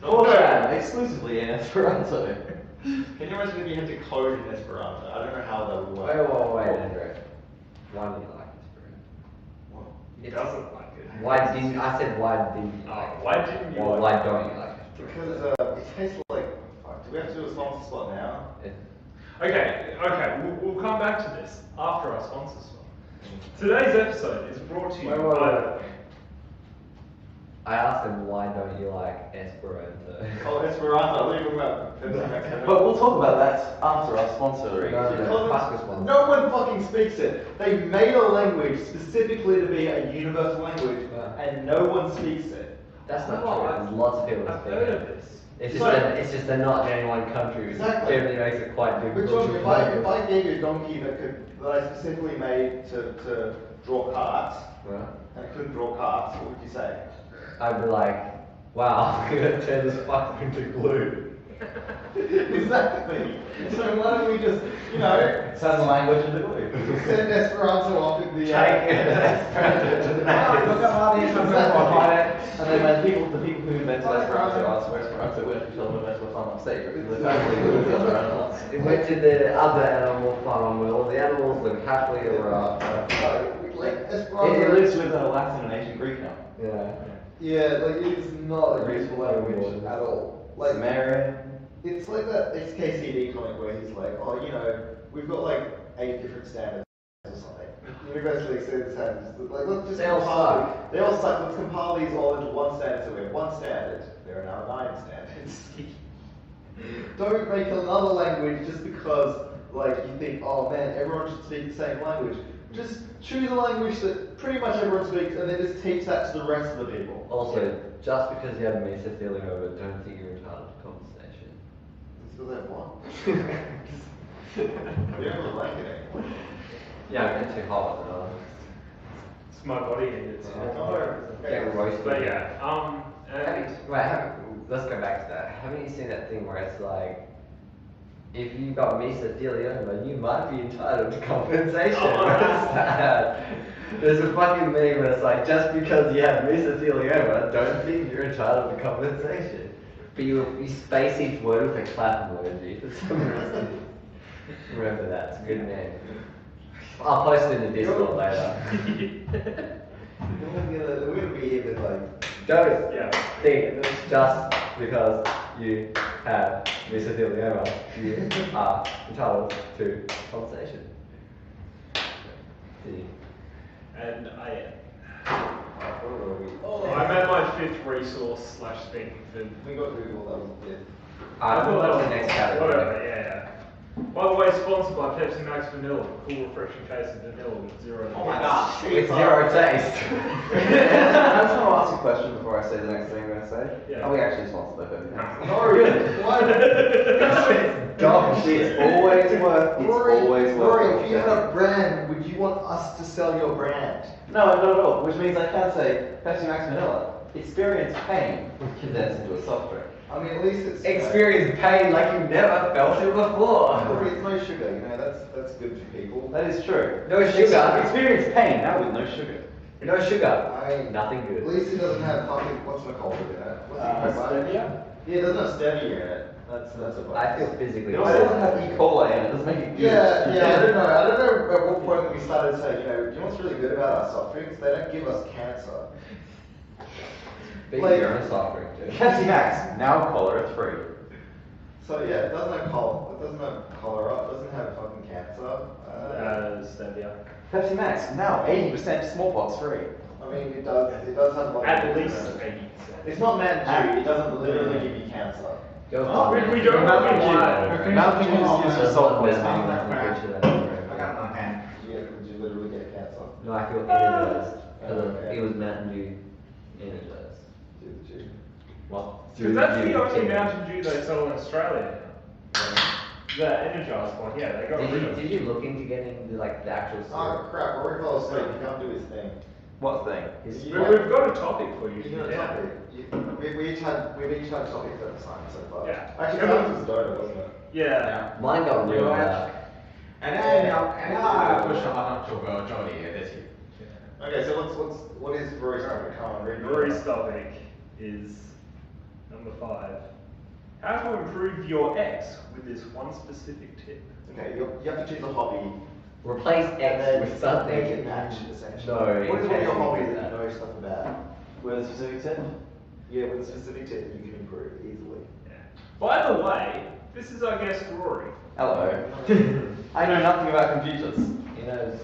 Fortran, exclusively in Esperanto. Can you imagine if you had to code in Esperanto? I don't know how that would work. Wait, Andrew. Why do you like Esperanto? What? He doesn't like it. Why didn't you like it? Why didn't you Or like why it? don't you like it? Because it tastes like. Fuck, do we have to do a sponsor spot now? Okay, we'll come back to this after our sponsor spot. Today's episode is brought to you Wait. by. I asked him why don't you like Esperanto? Oh, Esperanto. What are you talking about? But we'll talk about that after our sponsoring. No one fucking speaks it. They made a language specifically to be a universal language, and no one speaks it. That's not Oh, true. There's lots of people that I've speak heard it. of this. It's So- just they're not in any one country. Which Exactly. Generally makes it quite But difficult. John, if I gave you a donkey that I specifically made to draw carts, and it couldn't draw carts, what would you say? I'd be like, wow, I'm gonna turn this fucker into glue. Exactly. So why don't we just, Sounds the language of the glue. send Esperanto off in the Take Esperanto to the Look max. at money, and then when the people who invented Esperanto asked where Esperanto went, we told them it was on upstate because they actually grew the other animals. It went to the other animal farm where all the animals live happily ever after. Like It Esperanto. lives with Latin and ancient Greek now. Yeah. Yeah, like it's not a useful language at all. Like Sumerian. it's like that XKCD comic where he's like, oh, we've got like 8 different standards or something. Universally accepted standards. Like, let's just They all compile suck. They all suck. Let's compile these all into one standard. So we have one standard. There are now 9 standards. Don't make another language just because, like, you think, oh man, everyone should speak the same language. Just choose a language that pretty much everyone speaks, and then just teach that to the rest of the people. Also, just because you have mesothelioma over, don't think you're entitled to compensation. Because I have one. You don't really like it anymore. Yeah, I get too hot with it. It's my body and it's. Get roasted. But yeah, Let's go back to that. Haven't you seen that thing where it's like, if you got mesothelioma, you might be entitled to compensation. What's that? There's a fucking meme where it's like, just because you have mesothelioma, don't think you're entitled to compensation. But you space each word with a clap emoji for some reason. Remember that, it's a good name. I'll post it in the Discord later. We're gonna be here with like. Don't Yeah. think just because you have mesothelioma, you are entitled to compensation. See? And I'm at my 5th resource / thing for. We got Google, that was it. I thought that was the next category. Whatever, yeah. By the way, sponsored by Pepsi Max Vanilla, cool refreshing taste of vanilla with 0. Oh my god. With zero taste. I just want to ask a question before I say the next thing I'm going to say. Yeah. Are we actually sponsored by Pepsi Max? No, really? Why? Dog shit. It's always worth. It's Rory, always worth. Rory, if you had a brand, would you want us to sell your brand? No, not at all. Which means I can't say Pepsi Max Vanilla. Experience pain condensed into a soft drink. I mean, at least it's Experience pain like you've never felt it before. It's no sugar, you know. That's good for people. That is true. No sugar. Experience pain now with no sugar. No sugar. I mean, Nothing At good. least it doesn't have fucking what's the called in it? What's it called? Stevia? Yeah, it doesn't have stevia in it. That's a bonus. I feel physically It also doesn't have E. coli in it. It doesn't make it good. Yeah, I don't know. I don't know at what point we started saying, you know, do you know what's really good about our soft drinks? They don't give us cancer. Big Like- you're on a soft drink too. Pepsi Max, now cholera free. So yeah, it doesn't have cholera. It doesn't have cholera. It doesn't have fucking cancer. Stevia. Pepsi Max, now 80% smallpox free. I mean, it does. It does have like. At least 80%. It's not Mountain Dew. It doesn't literally give you cancer. Go Oh, for it. we don't Mountain want Dew. wine. Okay. Mountain Dew is used for salt There's poisoning. nothing good to that I drink. got my hand. Would you literally get cancer? No, I feel energized. Okay. It was Mountain Dew energized. Well, Because that's the only Mountain Dew they sell in Australia now. The Energized one, yeah, they got rid of Did you look into getting like the actual Oh syrup? crap! Rory fell asleep. He can't do his thing. what thing? His- You- We've got a topic for you. You know, Yeah. topic. We've each had topics at the time so far. Yeah. Actually, that was donor, wasn't it? Yeah. Mine got real dark. And then I push the button to Jody. That's it. Okay, so what is Rory's topic? Come on, read me. Rory's topic is number 5. How to improve your ex with this one specific tip. Okay, you have to choose a hobby. Replace And X then with something. make it match, essentially. No, What is you one of can't your do hobbies that that. you know stuff about? With a specific tip? Yeah, with a specific tip that you can improve easily. Yeah. By the way, this is our guest Rory. Hello. I know nothing about computers. He knows.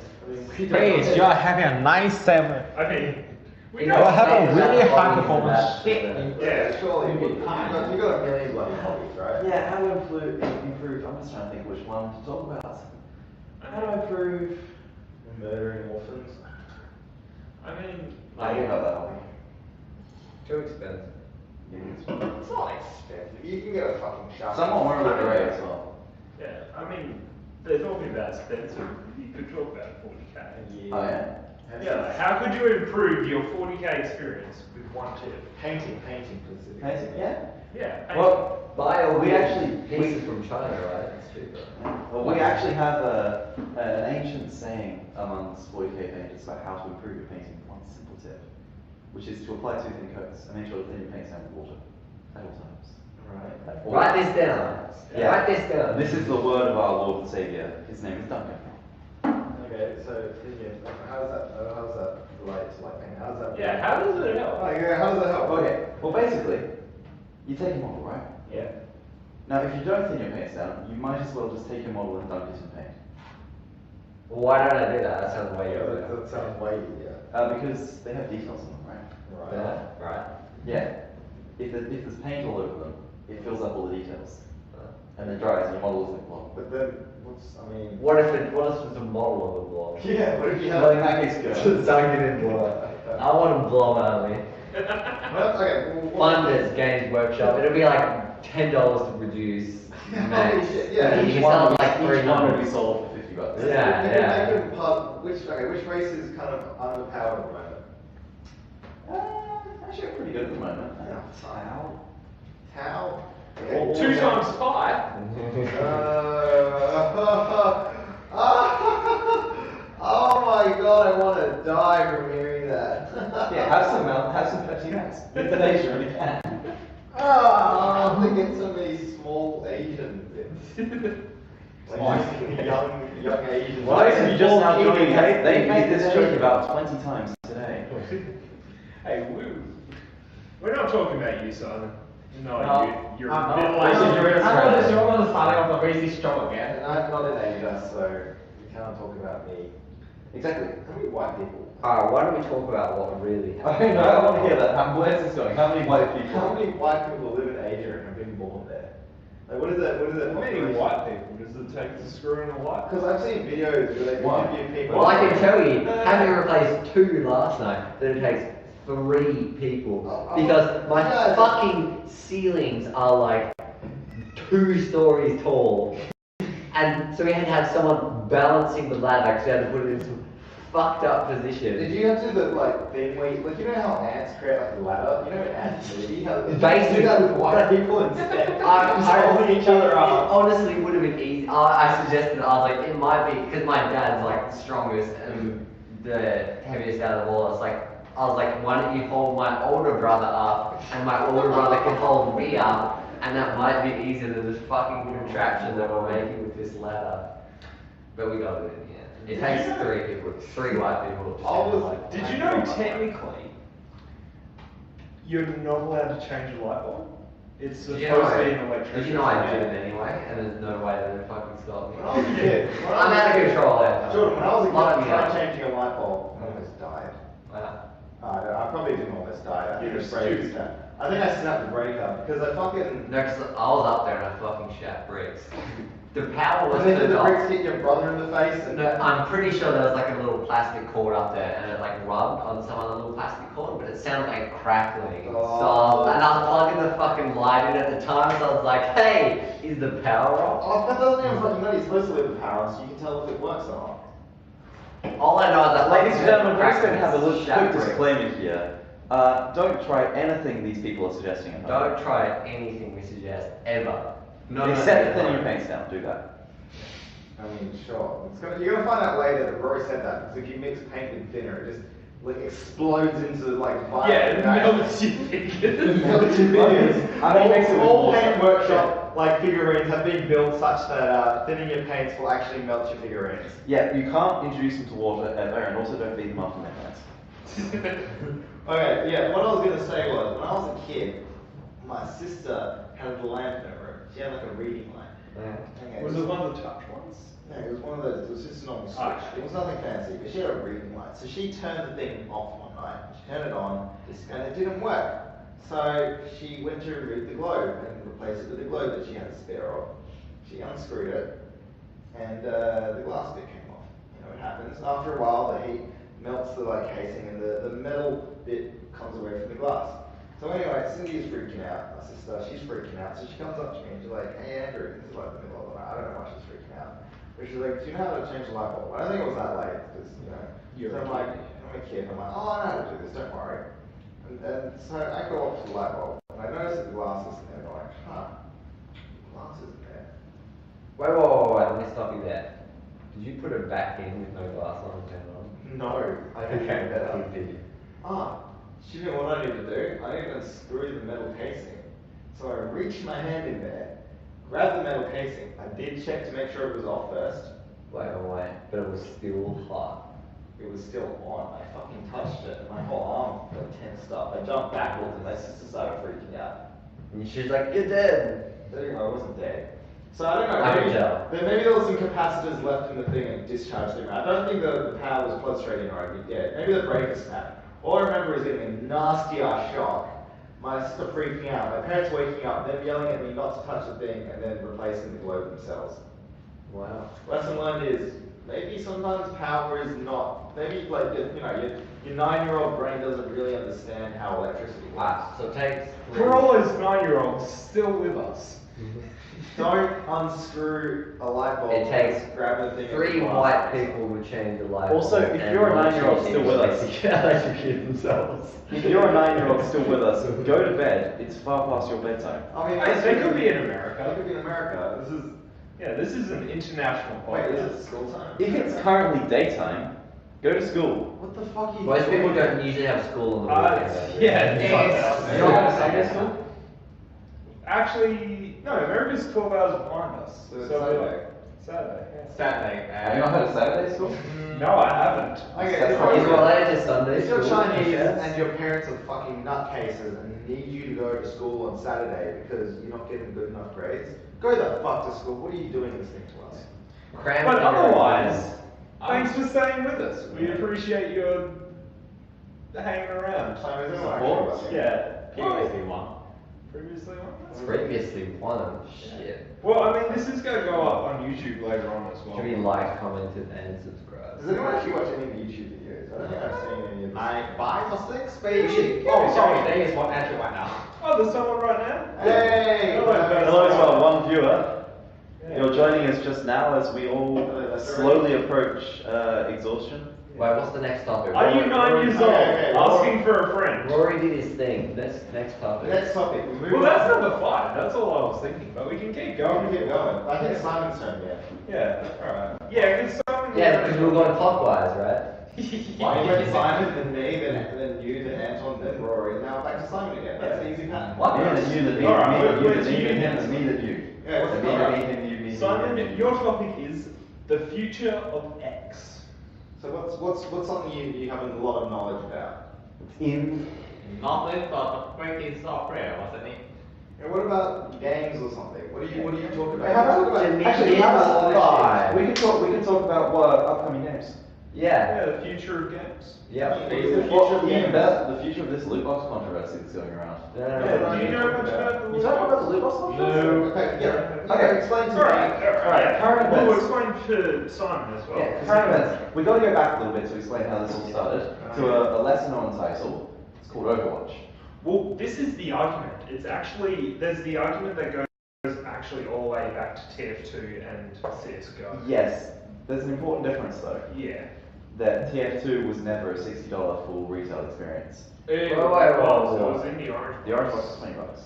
Please, you are having a nice 7. I mean, we You know know, have a it's really not high hobbies performance. about shit. Yeah. Surely you got a million bloody hobbies, right? Yeah, how to improve, I'm just trying to think which one to talk about. How to improve... Murdering orphans. I mean, I do have that hobby. Too expensive. It's not expensive. You can get a fucking shotgun. Someone more of a grey as well. yeah, I mean, they're talking about Spencer. You could talk about 40k. Oh yeah? Yeah, like, how could you improve your 40k experience with one tip? Painting specifically. Amazing, yeah. Yeah. Well, Buy all we these actually- pieces from China, right? It's cheaper. Well, we actually have an ancient saying amongst 40k painters about how to improve your painting with one simple tip, which is to apply 2 thin coats and make sure to thin your paints down with water at all times. Right. At all Write times. this down. Yeah. Write this down. This is the word of our Lord and Savior. His name is Duncan. Okay, so how does that relate to like painting? How does that? Yeah, how does it help? Oh, yeah, how does that help? Okay, well basically, you take a model, right? Yeah. Now if you don't thin your paints down, you might as well just take your model and dunk it in paint. Well, why don't I do that? That sounds way Yeah, easier. that sounds way easier. Because they have details on them, right? Right. Yeah, right. Yeah. If there's paint all over them, it fills up all the details. And then dries and your model isn't blocked. But then, What if it's a model of a blob? Yeah, what if you have? Well, in that case, go. Just dunk it in blob. I want a blob army. Well, okay, well, what- Funders, Games Workshop. It'll be like $10 to produce. Max. Holy shit, yeah. And you Each can sell one, it like each one will 300. be sold for $50. Yeah, You can yeah. make them which race is kind of underpowered at the moment? Actually, pretty good at the moment. Tau. 2 times 5. Oh my god, I want to die from hearing that. Yeah, have some Pepsi Max. Euthanasia if you can. Oh, they get so many small Asian bits. Like young Asian. Why are you just now joining us? Hey, They made hey, this hey. joke about 20 times today. Hey, we're not talking about you, Simon. No, No, you're I'm not. middle-aged. You're in Australia. I know the starting of the racist joke again. And I'm not in Asia, so you can't talk about me. Exactly. How many white people? Alright, why don't we talk about what really I happened? know, I want to hear that. Where's this going? How many white people? How many white people live in Asia and have been born there? Like, what is that? What is that? How many white people does it take to screw in a white? Because I've seen videos where they One. interview people. Well, I can tell you, having replaced 2 last night, that it takes 3 people. Because my Yeah. fucking ceilings are like 2 stories tall. And so we had to have someone balancing the ladder because we had to put it in some fucked up position. Did you have to do the like thing where you know how ants create like a ladder? You know in ants movie how did you do that with white people instead? I holding each other up. Honestly, would have been easy. I suggested, I was like, it might be because my dad's like the strongest and the heaviest out of all. I was like, why don't you hold my older brother up, and my older brother can hold me up, and that might be easier than this fucking contraption that we're making with this ladder. But we got it in the end. It takes three white people to change like. Did you know technically you're not allowed to change a light bulb? It's supposed to be an electrician. Did you know I did it anyway, and there's no way that it fucking stopped me. When I was a kid, I'm out of control there. Jordan, when I was a kid, Lucky I tried me. changing a light bulb and I almost died. Wow. I probably didn't almost die. I think You're it break stupid. snapped. I think I snapped the breaker because I fucking. No, because I was up there and I fucking shat bricks. The power was And then did turned the off. bricks hit your brother in the face? And No, I'm pretty sure there was like a little plastic cord up there and it like rubbed on some other little plastic cord, but it sounded like crackling. Oh. And I was plugging the fucking light in at the time, so I was like, hey, is the power off? Oh, that doesn't even fucking matter. You're supposed to leave the power on so you can tell if it works or not. All I know is that Ladies and gentlemen, we're just going to crackling have a little shat quick bricks. disclaimer here. Don't try anything these people are suggesting at home. Don't try anything we suggest, ever. Except thinning your pants down, do that. I mean, sure. You're gonna find out later that Rory said that because if you mix paint with thinner, it just like explodes into like violent. Yeah, it reaction. melts your fingers. Melts your fingers. I don't mix it with All water. paint workshop like figurines have been built such that thinning your paints will actually melt your figurines. Yeah, you can't introduce them to water ever, and also don't feed them after midnight. Okay, yeah, what I was gonna say was, when I was a kid, my sister had a lamp in her room. She had like a reading lamp. Okay, Was it one of the touch ones? No, it was one of those, it was just a normal switch. Ah. It was nothing fancy, but she had a reading light. So she turned the thing off one night. She turned it on, and it didn't work. So she went to remove the globe and replace it with a globe that she had a spare of. She unscrewed it, and the glass bit came off. You know what happens? After a while, the heat melts the like casing, and the metal bit comes away from the glass. So anyway, Cindy is freaking out, my sister, she's freaking out. So she comes up to me and she's like, hey Andrew, this is like the middle of the night, I don't know why she's freaking out. But she's like, do you know how to change the light bulb? I don't think it was that late, because, you know. You're so a I'm like, kid. I'm a kid, I'm like, oh, I know how to do this, don't worry. And so I go up to the light bulb, and I notice that the glass isn't there, and I'm like, huh, the glass isn't there. Wait, let me stop you there. Did you put it back in with no glass on and turn it on? No, I didn't get better. Did you? Do you know what I need to do? I need to unscrew the metal casing. So I reached my hand in there, grabbed the metal casing. I did check to make sure it was off first. Wait, but it was still hot. It was still on. I fucking touched it, and my whole arm got tensed up. I jumped backwards, and my sister started freaking out. And she's like, you're dead. I wasn't dead. So I don't know. I can Maybe, tell. maybe there was some capacitors left in the thing and discharged them. I don't think the power was plugged straight in or anything yet. Maybe the breaker snapped. All I remember is getting a nasty ass shock. My sister freaking out. My parents waking up, them yelling at me not to touch the thing, and then replacing the globe themselves. Wow. Lesson learned is maybe sometimes power is not. Maybe like your 9-year-old brain doesn't really understand how electricity works. Wow, so it takes. For all those 9-year-olds still with us. Don't unscrew a light bulb. It takes grab the thing. 3 white people would change a light bulb. Also, if and you're a one 9-year-old Chinese still with us- basically electrocute themselves. If you're a 9-year-old still with us, go to bed. It's far past your bedtime. I mean, They could be in They America. could be in America. This is. Yeah, this is an international Wait, podcast. is it school time? If it's currently daytime, go to school. What the fuck are you Most doing? people don't usually have school on the weekend. yeah, do they? it's- You don't go to Sunday school? Actually, no, America's 12 hours behind us. So it's Saturday. Saturday, yeah. Saturday. Have you not heard of Saturday school? No, I haven't. Okay, That's if not Is you're- related to Sunday if you're school. Chinese Yes. and your parents are fucking nutcases and need you to go to school on Saturday because you're not getting good enough grades, go the fuck to school. What are you doing listening to us? Cram But in your otherwise, own- thanks for staying with us. We appreciate your hanging around. So is it Support? actually working? Yeah. Previously one. Previously one? That's Previously one. Shit. Well, I mean, this is going to go up on YouTube later on as well. Should be like, commented, and subscribe. Does anyone actually watch any of the YouTube videos? I don't think I've seen any of them. 5 or 6, We maybe. should- Oh, sorry, there is one actually right now. Oh, there's someone right now? Hey! Hello, Hello as well, one viewer. You're joining us just now as we all slowly approach exhaustion. Wait, what's the next topic? Are you 9 years old? Okay, Asking for a friend. Rory did his thing. Next topic. Next topic. We move Well, on. that's number 5. That's all I was thinking. But we can keep Go on, going. keep going. I think Simon's turn, yeah. Yeah. All right. Yeah, because some. Yeah, because we were going clockwise, right? Why you went Simon, then me, then you, then Anton, then Rory, and now back to Simon again. That's the easy pattern. What? Yeah, then you, then me, Alright, then you, we're then to me, you then him, next. then me, then you. Yeah, what's Then the me, alright. then me, then you, Simon, then you. your topic is the future of X. So what's something you have a lot of knowledge about? In Not this sort of breaking software, wasn't it? And what about games or something? What do you talk about? How about, actually, how about Five. we can talk about what upcoming games. Yeah. Yeah, the future of games. Yep. Well, even better, the future of this loot box controversy that's going around. Yeah, do you know much about the You talking about the loot box controversy? No. Okay, yeah. Okay, explain to me. Alright, current We'll events. explain to Simon as well. Yeah, current events. We got to go back a little bit to explain how this all started to a lesser known title. It's called Overwatch. Well, this is the argument. It's actually, there's the argument that goes actually all the way back to TF2 and CSGO. Yes, there's an important difference though. Yeah. That TF2 was never a $60 full retail experience. It Whoa, was, whoa, whoa. it was in the orange. The orange box was $20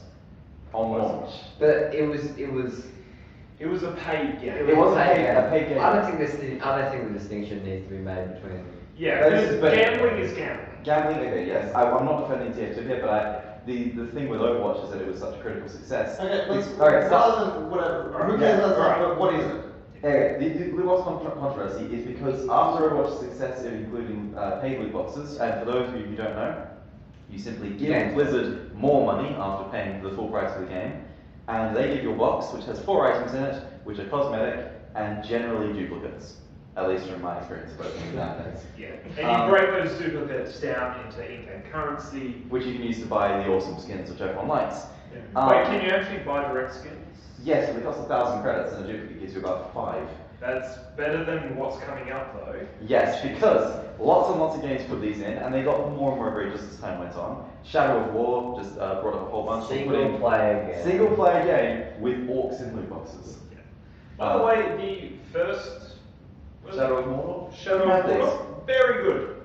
on launch. But it was. It was a paid game. It was a paid game. I don't think the distinction needs to be made between. Yeah, This is because better. gambling is gambling. Gambling, okay, yes. I'm not defending TF2 here, but the thing with Overwatch is that it was such a critical success. Okay, let's, Okay, stop. rather than whatever, who Yeah, cares about alright. that, what is it? Okay, the loot box controversy is because after Overwatch's success in including paid loot boxes, and for those of you who don't know, you simply give Games. Blizzard more money after paying the full price of the game, and they give you a box which has 4 items in it, which are cosmetic and generally duplicates, at least from my experience of opening that. Yeah. And you break those duplicates down into in-game currency. Which you can use to buy the awesome skins which everyone likes. Yeah. Wait, can you actually buy direct skins? Yes, but it costs 1,000 credits and a duplicate gives you about 5. That's better than what's coming up though. Yes, because lots and lots of games put these in, and they got more and more egregious as time went on. Shadow of War just brought up a whole bunch of Single player game. Single player game with orcs in loot boxes. Yeah. By the way, the first was Shadow of Mordor? Shadow Had of these. War, very good.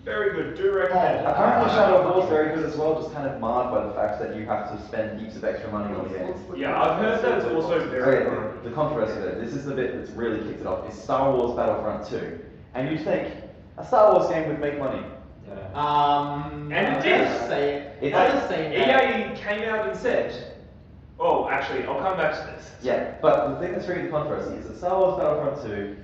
Very good. Do recommend it. Apparently Shadow of War is very good as well, just kind of marred by the fact that you have to spend heaps of extra money on the game. Yeah, I've heard that's also very Okay, good. the controversy there, this is the bit that's really kicked it off, is Star Wars Battlefront 2. And you'd think, a Star Wars game would make money. And it did. It does say that. EA came out and said, oh, actually, I'll come back to this. Yeah, but the thing that's really the controversy is that Star Wars Battlefront 2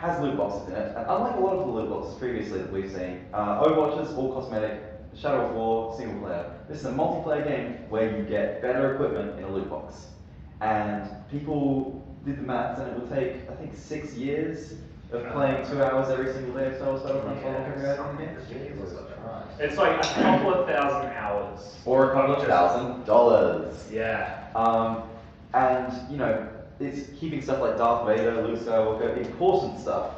has loot boxes in it, and unlike a lot of the loot boxes previously that we've seen, Overwatch is all cosmetic, Shadow of War, single player. This is a multiplayer game where you get better equipment in a loot box. And people did the maths, and it would take, I think, 6 years of playing 2 hours every single day of Star Wars Battlefront while looking around the game. It's like a couple of thousand hours. Or a couple of $1,000. Yeah. And, you know, it's keeping stuff like Darth Vader, Luke Skywalker, important stuff.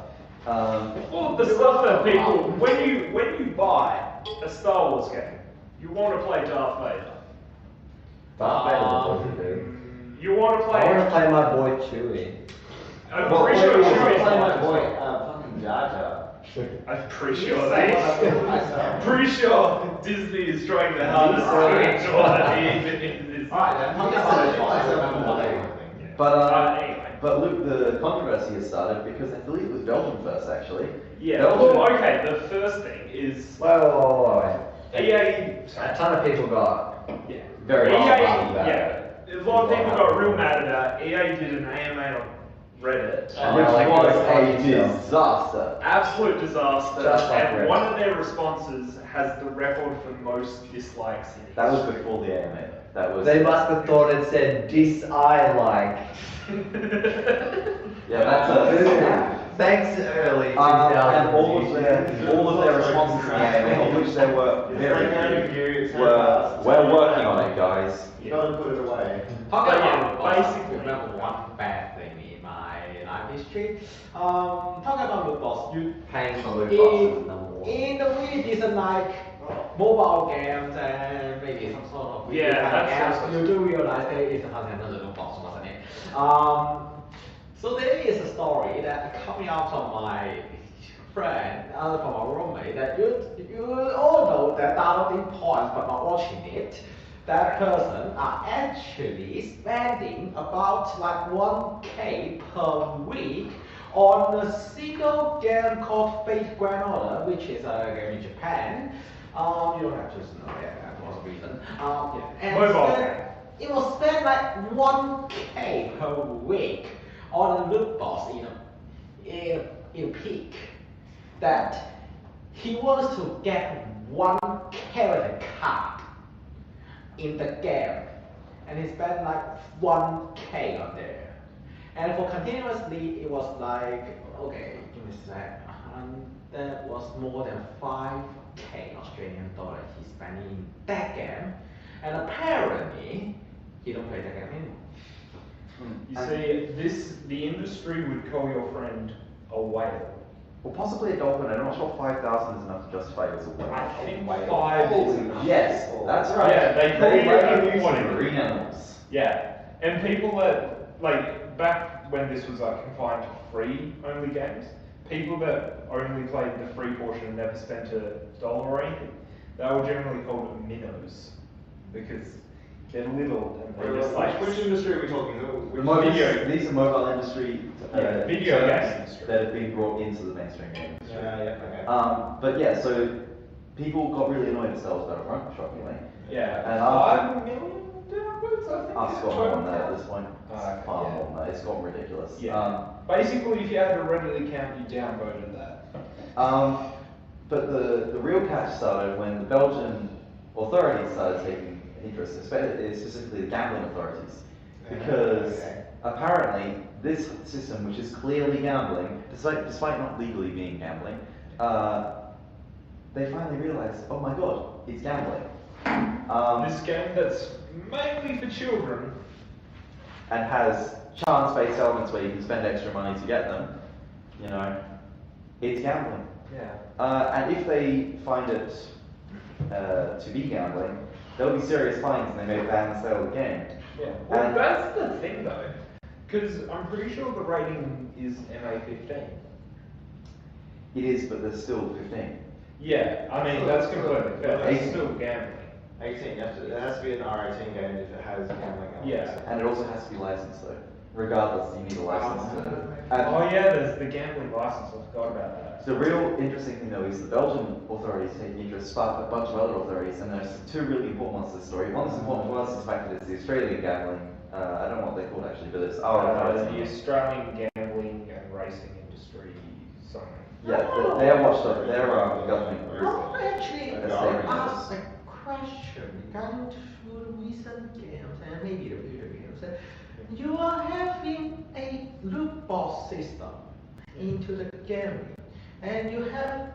Well, the stuff that people, when you buy a Star Wars game, you want to play Darth Vader. Darth Vader's important, dude. You want to play. I want to play my boy Chewie. I'm Well, pretty sure wait, Chewie's Play my not. boy, fucking Jar Jar. I'm pretty sure I'm pretty sure Disney is trying the hardest to switch on in this. Alright, then, But Luke, the controversy has started because I believe it was Belgium first, actually. Yeah. Belgium, Well, okay. The first thing is Whoa. EA. A ton of people got Yeah. Very EA. well about that. Yeah. A lot of people got real mad about it. EA did an AMA on Reddit. And which they're like, was "This a is yourself." disaster. Absolute disaster. Just like and Reddit. one of their responses has the record for most dislikes in That was history. before the AMA. That was. They must have thought it said dis I like. Yeah, that's a. Thanks early. And all of their responses to the AMA, of which there were very few, we're working on it, guys. You gotta put it away. Talk But about yeah, loot box. basically- Remember one bad thing in my life history. Talk about loot box. You Paying for loot boxes is number one. in the way it isn't like mobile games and maybe some sort of Yeah, video kind of that's games. You do realize there is another loot box, wasn't it? So there is a story that coming out from my friend, from my roommate, that you all know that downloading points but not watching it. That person are actually spending about like 1K per week on a single game called Fate Grand Order, which is a game in Japan. You don't have to know that was a reason. Yeah. And Mobile. it will spend like 1K per week on a loot box in peak. That he wants to get one character card in the game, and he spent like 1K on there. And for continuously, it was like, okay, give me a sec. That was more than 5K Australian dollar he spent in that game, and apparently he don't play that game anymore. You see, the industry would call your friend a whale. Well, possibly a dolphin. I'm not sure 5,000 is enough to justify it as a whale. I think Whale. 5 is enough. Yes, that's right. Yeah, they regularly use wanted- marine animals. Yeah, and people that, like, back when this was like confined to free-only games, people that only played the free portion and never spent $1 or anything, they were generally called minnows, because they're little and they're just like... Which industry are we talking about? These are mobile industry video terms game industry. that have been brought into the mainstream game industry. Okay. But yeah, so people got really annoyed at sales Battlefront, shockingly. Yeah, And 5 million downloads, I think. I've is got more than that at this point. Okay, It's far yeah. more than that. It's gotten ridiculous. Yeah. Basically, if you had a Reddit account, you downvoted that. But the real catch started when the Belgian authorities started taking interest, specifically the gambling authorities, because apparently this system, which is clearly gambling, despite not legally being gambling, they finally realized, oh my god, it's gambling. This game that's mainly for children. And has chance-based elements where you can spend extra money to get them, you know, it's gambling. Yeah. And if they find it to be gambling, there'll be serious fines and they may ban the sale of the game. Yeah. Well, And- that's the thing though, because I'm pretty sure the rating is MA15. It is, but there's still 15. Yeah, I mean, that's completely fair. That's 18. still gambling. 18, it has to be an R18 game if it has gambling elements. Yeah. And it also has to be licensed though. Regardless, you need a license to... And Oh yeah, there's the gambling license. I forgot about that. the real interesting thing though is the Belgian authorities taking interest, sparked a bunch of other authorities, and there's two really important ones to the story. One's important, one is the fact that it's the Australian gambling, I don't know what they're called actually, but it's our authority. The Australian Gambling and Racing Industry, something. Yeah, they're watched up, they're government group. Actually, That's ask a question regarding to the recent games and maybe the future games. You are having a loot box system into the game, and you have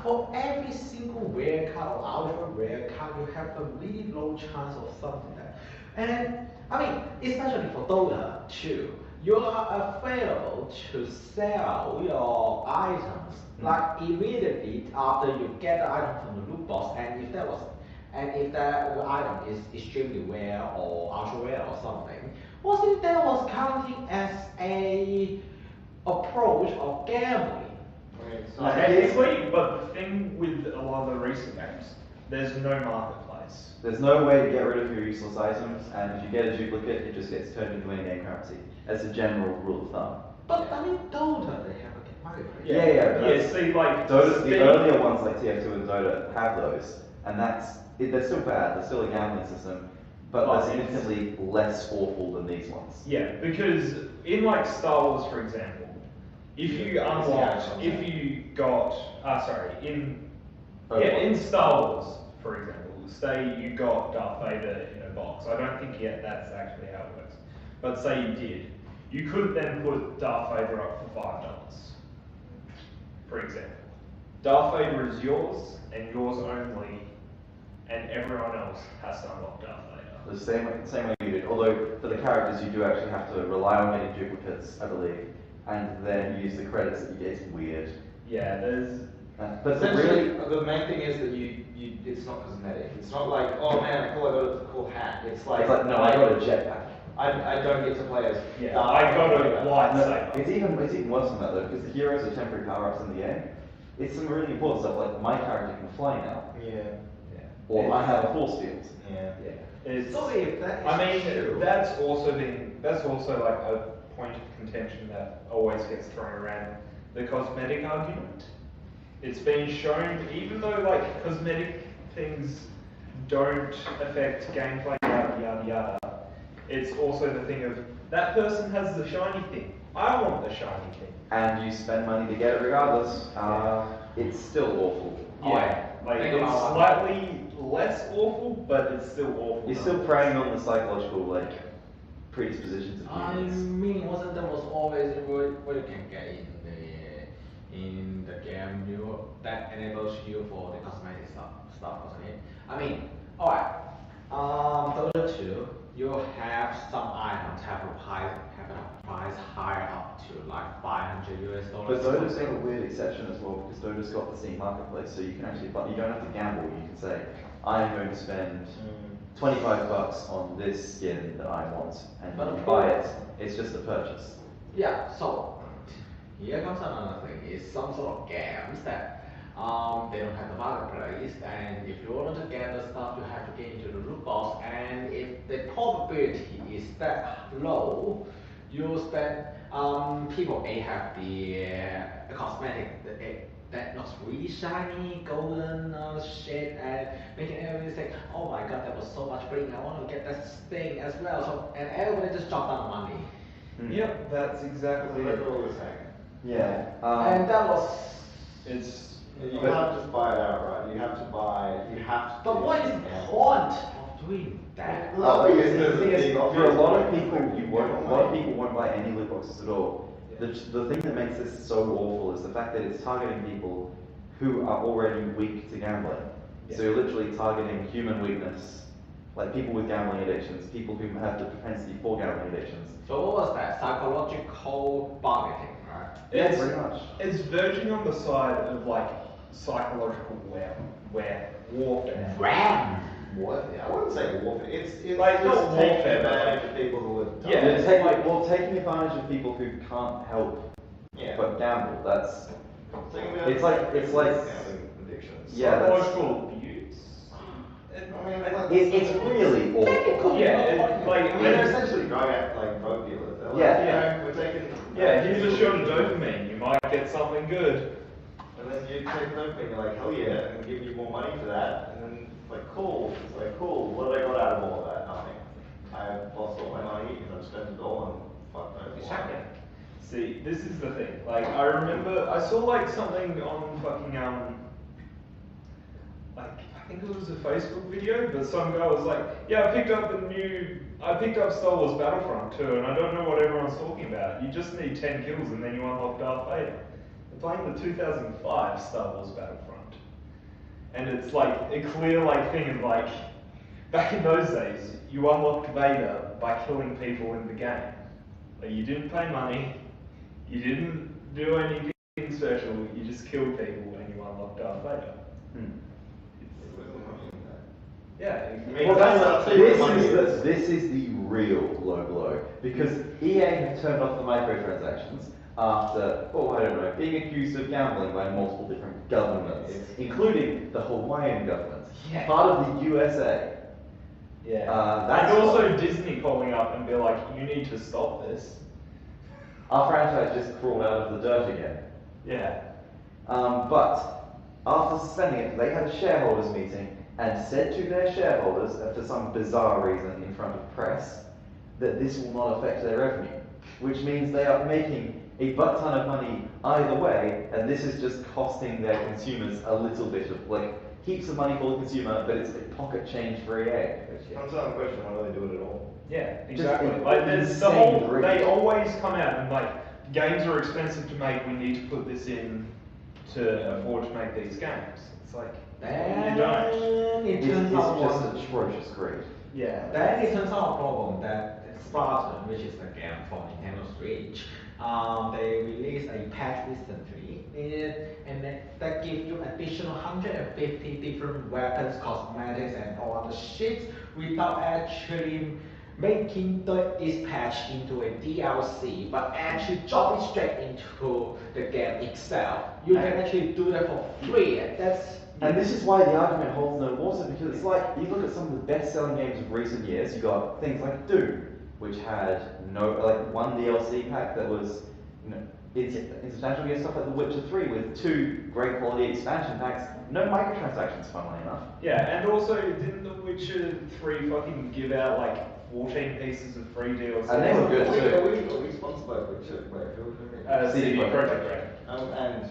for every single rare card or ultra rare card, you have a really low chance of something like that. And I mean, especially for Dota 2, you are available to sell your items like immediately after you get the item from the loot box, and if the item is extremely rare or ultra rare or something, wasn't that was counting as a approach of gambling? Okay, so Technically, but the thing with a lot of the recent games, there's no marketplace. There's no way to get rid of your useless items, and if you get a duplicate, it just gets turned into in-game currency. As a general rule of thumb. But I mean, Dota, they have a marketplace. Yeah, but Yeah, that's- see, like, Dota, Steam- the earlier ones like TF2 and Dota have those, and they're still bad, they're still a gambling system, but But they're it's- significantly less awful than these ones. Yeah, because in like Star Wars, for example, if you unlocked, if you got, in Star Wars, for example, say you got Darth Vader in a box. I don't think yet that's actually how it works, but say you did, you could then put Darth Vader up for $5, for example. Darth Vader is yours and yours only, and everyone else has to unlock Darth Vader. The same way you did, although for the characters you do actually have to rely on getting duplicates, I believe, and then use the credits that you get. It's weird. Yeah, there's. But the essentially, really, the main thing is that it's not cosmetic. It's not like, oh man, cool, I got a cool hat. It's like no, I got a jetpack. I don't get to play as. Yeah, Dark I got a Vader. lightsaber. It's even worse than that though, because the heroes are temporary power-ups in the game. It's some really important stuff, like my character can fly now, Yeah. or I have a force field. Yeah. It's, So if that is I mean, true, that's also like a point of contention that always gets thrown around, the cosmetic argument. It's been shown, even though like cosmetic things don't affect gameplay, yada yada yada, it's also the thing of, that person has the shiny thing, I want the shiny thing. And you spend money to get it regardless. It's still awful. Yeah, like Think it's about slightly less awful, but it's still awful. You're still preying on the psychological like predispositions of I humans. mean, wasn't there was always what you can get in the game that enables you for the cosmetic stuff, wasn't it? I mean, alright. Dota 2, you have some items have a price higher up to like $500 But Dota's got a weird exception as well, because Dota's got the Steam marketplace, so you can actually, but you don't have to gamble. You can say, I am going to spend $25 on this skin that I want, and But when you of buy course- it, it's just a purchase. Yeah, so here comes another thing, is some sort of games that they don't have the marketplace, and if you want to get the stuff, you have to get into the loot box, and if the probability is that low, you spend, people A have the cosmetic that looks really shiny, golden shit, and making everybody say, oh my god, that was so much bling, I want to get that thing as well, so, and everybody just drop down the money. Yep, that's exactly That's it. what we're saying. Yeah. And that was. It's You can't just buy it outright. You have to. But what is the point of doing that? No, because the thing is, big for a lot of obvious people, reason. a lot of people won't buy any loot boxes at all. The thing that makes this so awful is the fact that it's targeting people who are already weak to gambling. So you're literally targeting human weakness, like people with gambling addictions, people who have the propensity for gambling addictions. So what was that? Psychological bargaining, right? Yeah, pretty much. It's verging on the side of like psychological warfare. Ram! Warfare. I wouldn't say warfare. It's Like, just not taking warfare, advantage of people who are. Yeah, It's taking advantage of people who can't help Yeah. but gamble. That's Taking advantage It's like- of it's like- gambling addictions. yeah, that's- Psychological abuse. I mean, like, it's really awful. Yeah, I mean, they're essentially drug dealers. They're like, Yeah. you know, we're taking. Yeah, here's a shot of dopamine. You might get something good. And then you take dopamine, you're like, hell yeah, and give you more money for that. And then it's like, cool. It's like, cool. What did I got out of all of that? Nothing. I lost all my money and I've spent it all on fuck knows what. See, this is the thing. Like, I remember I saw like something on fucking like I think it was a Facebook video, but some guy was like, yeah, I picked up Star Wars Battlefront 2, and I don't know what everyone's talking about. You just need 10 kills and then you unlock Darth Vader. They're playing the 2005 Star Wars Battlefront, and it's like a clear like thing of like, back in those days, you unlocked Vader by killing people in the game. Like, you didn't pay money, you didn't do anything special, you just killed people and you unlocked Darth Vader. Yeah, Well, that's the thing. this is the real low blow, because EA have turned off the microtransactions after, I don't know, being accused of gambling by multiple different governments, including the Hawaiian government, Yeah. part of the USA. yeah. That's and also what- Disney calling up and be like, you need to stop this. Our franchise just crawled out of the dirt again. Yeah. But after suspending it, they had a shareholders meeting and said to their shareholders, for some bizarre reason in front of press, that this will not affect their revenue, which means they are making a butt ton of money either way, and this is just costing their consumers a little bit of, like, heaps of money for the consumer, but it's like pocket change for EA. Comes down to the question, why do they do it at all? Yeah, exactly. Just Like there's the insane whole greed. they always come out and like, games are expensive to make, we need to put this in to afford to make these games. It's like, Then you don't. it It's turns out just one. atrocious greed. Yeah. Then it turns out a problem that Spartan, which is the game from Nintendo Switch, they released a patch recently, and that gives you additional 150 different weapons, cosmetics, and all other shit without actually making this patch into a DLC, but actually drop it straight into the game itself. You can actually do that for free, and that's. And this is why the argument holds no water, because it's like, you look at some of the best-selling games of recent years, you got things like Doom, which had one DLC pack that was, insubstantial against stuff like The Witcher 3 with 2 great quality expansion packs, no microtransactions, funnily enough. Yeah, and also didn't The Witcher 3 fucking give out like 14 pieces of free DLC? And they were good too. Are we sponsored by Witcher? Wait, who? CD Projekt Projekt Red. And who?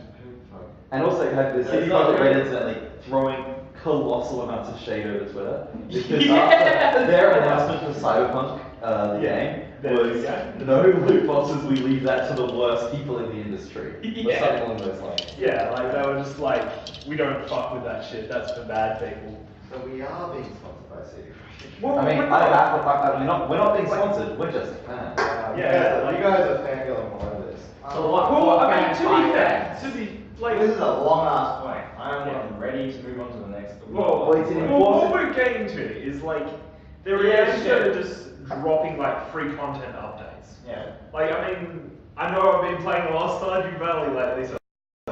Fuck. And also you had the That's CD not Projekt Red good. incidentally throwing colossal amounts of shade over Twitter, because Yeah. after their announcement for Cyberpunk, the game, was no loot boxes, we leave that to the worst people in the industry. Or Yeah. something along those lines. Yeah, like they were just like, we don't fuck with that shit, that's for bad people. So we are being sponsored by CD Projekt. Well, I mean, we're we're not being sponsored, we're just fans. Yeah, You guys are fangirling all over this. So what? Well, I mean, fans to be buy fair, fans? to be like, This is a long ass point. Yeah. I'm ready to move on to the next. well, it's an what we're getting to is like, they're Yeah, just dropping like free content updates. Yeah. Like, I mean, I know I've been playing a lot of Stardew Valley lately, so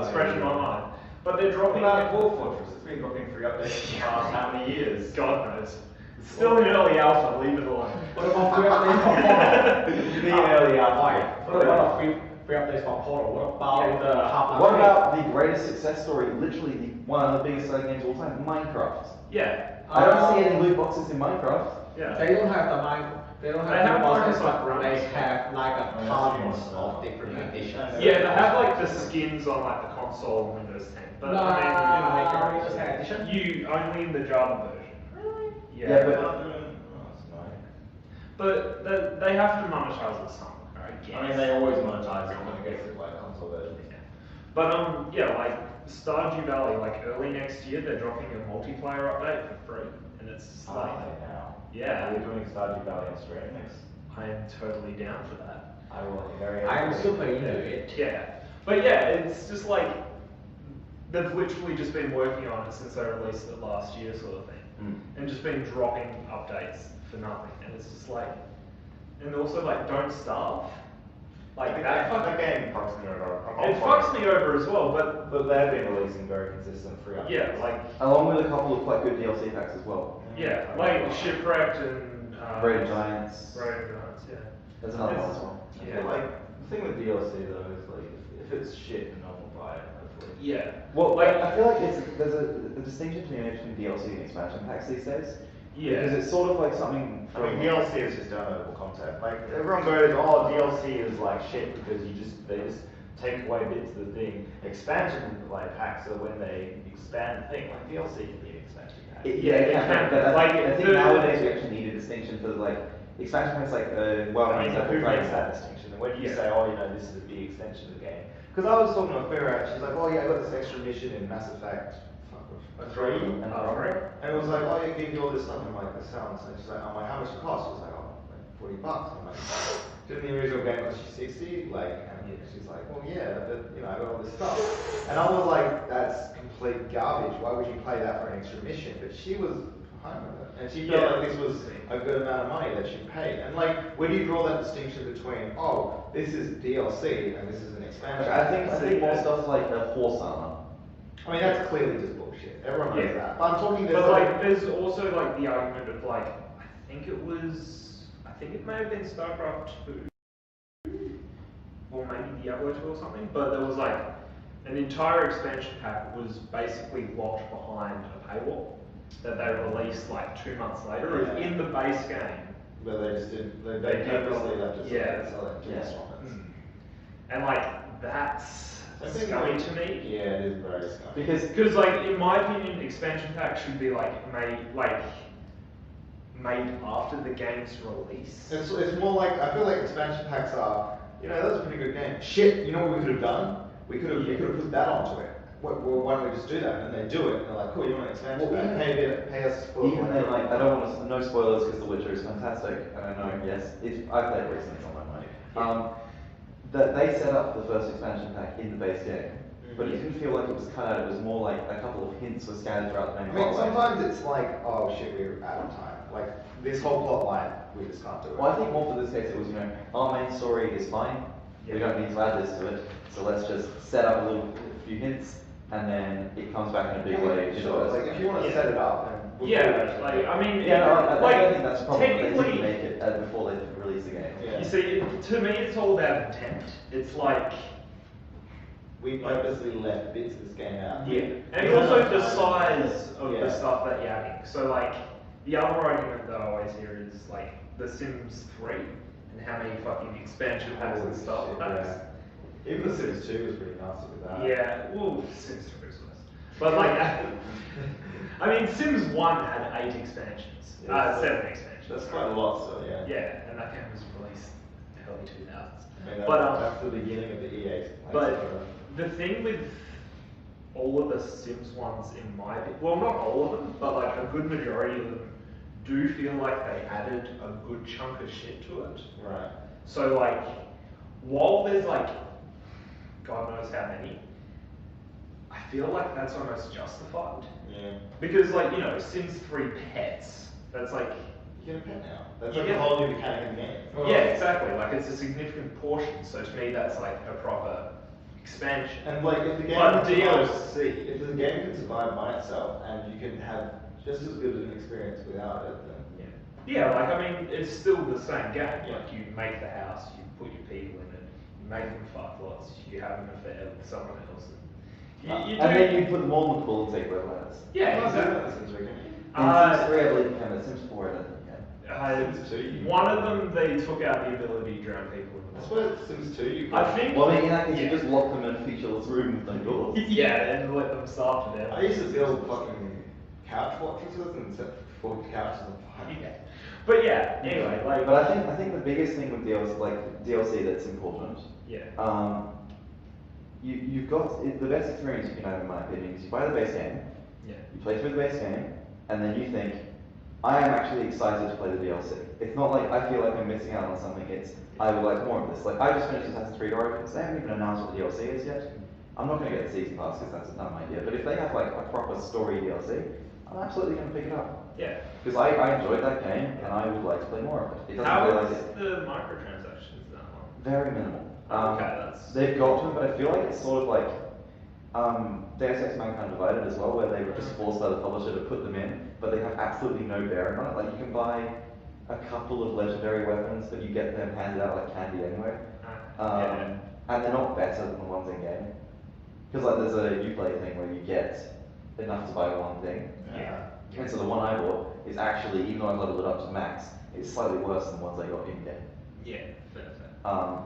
it's fresh in my mind. But they're dropping. About Dwarf Fortress, it's been dropping free updates for the past how many years? God knows. It's still in early alpha, leave it alone. What about free updates for Portal? The early alpha. What about free updates for Portal? What about the half? What about the greatest success story, literally one of the biggest selling games of all time, Minecraft? Yeah. I don't see any loot boxes in Minecraft. Yeah. They don't have the mic. They don't They have have the bosses, Microsoft but they runs. have like a Oh, tons that's of true. different Yeah. editions. Yeah, they have like the skins on like the console and Windows 10. But Nah, I mean, like a Windows 10 edition. you only in the Java version. Really? Yeah, but- But they have to monetize it somehow, I guess. I mean, they always monetize it when it gets to like console versions. But yeah, like Stardew Valley, like early next year, they're dropping a multiplayer update for free, and it's just like, now. yeah, We're doing Stardew Valley on stream next. I am totally down for that. I will be very. I am happy. super into it. Yeah, but yeah, it's just like they've literally just been working on it since they released it last year, sort of thing, and just been dropping updates for nothing, and it's just like, and also like don't starve, like That game fucks me over. it fucks me over as well, but But they've been releasing very consistent free updates. yeah, like Along with a couple of quite good DLC packs as well. yeah, like Shipwrecked and Raid Giants. Raid Giants, yeah. There's another one as well. I feel like the thing with DLC though is like if it's shit, no one will buy it. Hopefully. Yeah. Well, like I feel like there's a distinction to be made between DLC and expansion packs these days. Yeah. Because it's sort of like something I mean, DLC is just downloadable content. Like everyone goes, oh, DLC is like shit because they just take away bits of the thing. Expansion like packs are when they expand the thing. Like DLC can be an expansion pack. It can, but Like, I think the- nowadays we actually need a distinction for like expansion packs like well, I mean, example, who Dragon makes Ball. that distinction? And when you Yeah. say, oh, this is a big extension of the game. Because I was talking to a Farah and she's like, oh yeah, I got this extra mission in Mass Effect 3 and and it was like, oh, you give you all this stuff. I'm like, this sounds. And she's like, I'm like, how much it cost? She was like, oh, like $40. I'm like, didn't the original game cost you 60? Like, and she's like, well, yeah, but I got all this stuff. And I was like, that's complete garbage. Why would you play that for an extra mission? But she was fine with it, and she felt Yeah. like this was a good amount of money that she paid. And like, where do you draw that distinction between, oh, this is DLC and this is an expansion? I think more stuff like Horse Armor. I mean, that's clearly just bullshit. Everyone knows Yeah. that. But I'm talking this But like, there's also like the argument of like, I think it may have been StarCraft 2, or maybe Diablo 2 or something, but there was like, an entire expansion pack was basically locked behind a paywall that they released like 2 months later. It was Yeah. in the base game. But they just didn't, they They purposely did- left it yeah. so that Yeah. just swap it. And like, that's I think scummy like- to me. Yeah, it is very scummy. Because like, in my opinion, expansion packs should be like made after the game's release. It's more like, I feel like expansion packs are, that was a pretty good game. Shit, you know what we could have done? We could have put that onto it. Well, why don't we just do that? And they do it, and they're like, cool, you want an expansion Well, pack? Pay us for Even then, like, I don't want to, no spoilers because The Witcher is fantastic, and I know, yes, I played it recently, it's on my mind. That they set up the first expansion pack in the base game, but it didn't feel like it was cut out, it was more like a couple of hints were scattered throughout the main I mean, plotline. sometimes it's like, oh shit, we're out of time. like this whole plot line, we just can't do it. Well, I think more for this case, it was, our main story is fine. We don't need to add this to it. So let's just set up a few hints, and then it comes back in a big way. Sure, like if you want to set it up, and Yeah, like, I mean, Yeah, no, I like, don't think that's a problem. They technically, didn't make it before they released the game. Yeah. you see, to me, it's all about intent. It's like, we purposely left bits of this game out. yeah, and also the size of Yeah. the stuff that you're adding. So like, the other argument that I always hear is like The Sims 3 and how many fucking expansion packs and stuff. That's, Even The Sims 2 was pretty nasty with that. yeah, well, Sims 3 is worse. But like, I mean, Sims 1 had 8 expansions, Yeah. 7 expansions. That's quite a lot, so yeah. Yeah, and that game was released early 2000s. I mean, But that's the beginning of the EA. but the thing with all of the Sims ones, in my opinion, well, not all of them, but like a good majority of them do feel like they added a good chunk of shit to it. Right. So like, while there's like, God knows how many, I feel like that's almost justified. Yeah. Because like, Sims 3 pets, that's like, You get a pet now. That's You like get- a whole new mechanic in the game. yeah, exactly, like it's a significant portion, so to me that's like a proper expansion. And like, if the game But can DLC survive, if the game can survive by itself, and you can have just as good an experience without it, then Yeah, like I mean, it's still the same game. Yeah. Like you make the house, you put your people in it, you make them fuck lots, you have an affair with someone else. And you And do. then you put them all in the pool and take where lands. Yeah, Well, exactly. that's Sims 3 game. And Sims 3, I believe, became a Sims 4, I don't think. Sims 2, you- One of them, they took out the ability to drown people in I the swear Sims 2, you I could- think. Well, I mean, in that case, you yeah. just lock them in a featureless room with no doors. Yeah, and let them starve to death. I used to build fucking couch fortresses and set 40 couches on fire. Yeah. But yeah, anyway, like. But I think the biggest thing with DLC that's important, Yeah. you've got the best experience you can have, in my opinion, is you buy the base game, Yeah. you play through the base game, and then you think, I am actually excited to play the DLC. It's not like I feel like I'm missing out on something. It's I would like more of this. Like I just finished Assassin's Creed Origins. They haven't even announced what the DLC is yet. I'm not going to get the season pass because that's not my idea. But if they have like a proper story DLC, I'm absolutely going to pick it up. Yeah. Because I enjoyed that game and I would like to play more of it. It doesn't How feel is like it. the microtransactions in that one? Very minimal. Okay, that's- They've got to, but I feel like it's sort of like Deus Ex Mankind Divided as well, where they were just forced by the publisher to put them in, but they have absolutely no bearing on it. Like you can buy a couple of legendary weapons, but you get them handed out like candy anyway. Yeah. And they're not better than the ones in game. Because like there's a Uplay thing where you get enough to buy one thing. Yeah. And so the one I bought is actually, even though I leveled it up to max, it's slightly worse than the ones I got in game. Yeah, fair.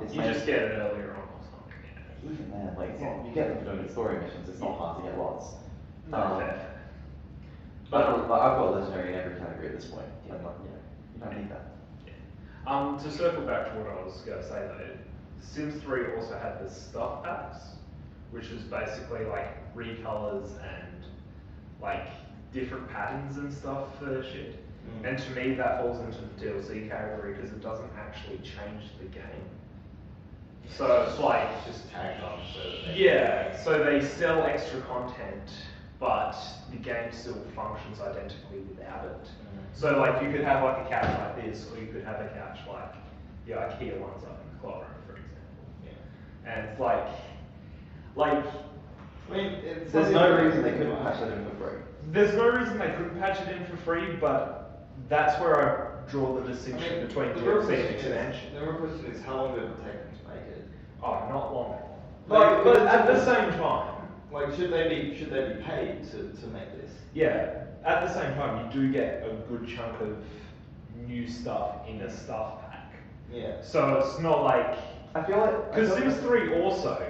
It's You made- just get it earlier on or something. Even then, like it's not, you get them for doing the story missions. It's not hard to get lots. Fair. But I've got legendary in every category at this point. Yeah. I'm like, you don't need that. To circle back to what I was going to say though, Sims 3 also had the stuff packs, which was basically like recolors and like different patterns and stuff for shit. And to me, that falls into the DLC category because it doesn't actually change the game. So it's like, Just tagged on. So yeah, so they sell extra content, but the game still functions identically without it. So like you could have like a couch like this, or you could have a couch like the IKEA ones up in the club room, for example. Yeah. And it's like, I mean, it's There's something no that- reason they couldn't patch that in for free. there's no reason they couldn't patch it in for free, but that's where I draw the distinction between the real DLC and question expansion. is, the real question is how long did it take them to make it? Oh, not long. Like, But at the same time, Like, should they be paid to make this? yeah, at the same time, you do get a good chunk of new stuff in a stuff pack. Yeah. So it's not like, I feel like because Sims 3 also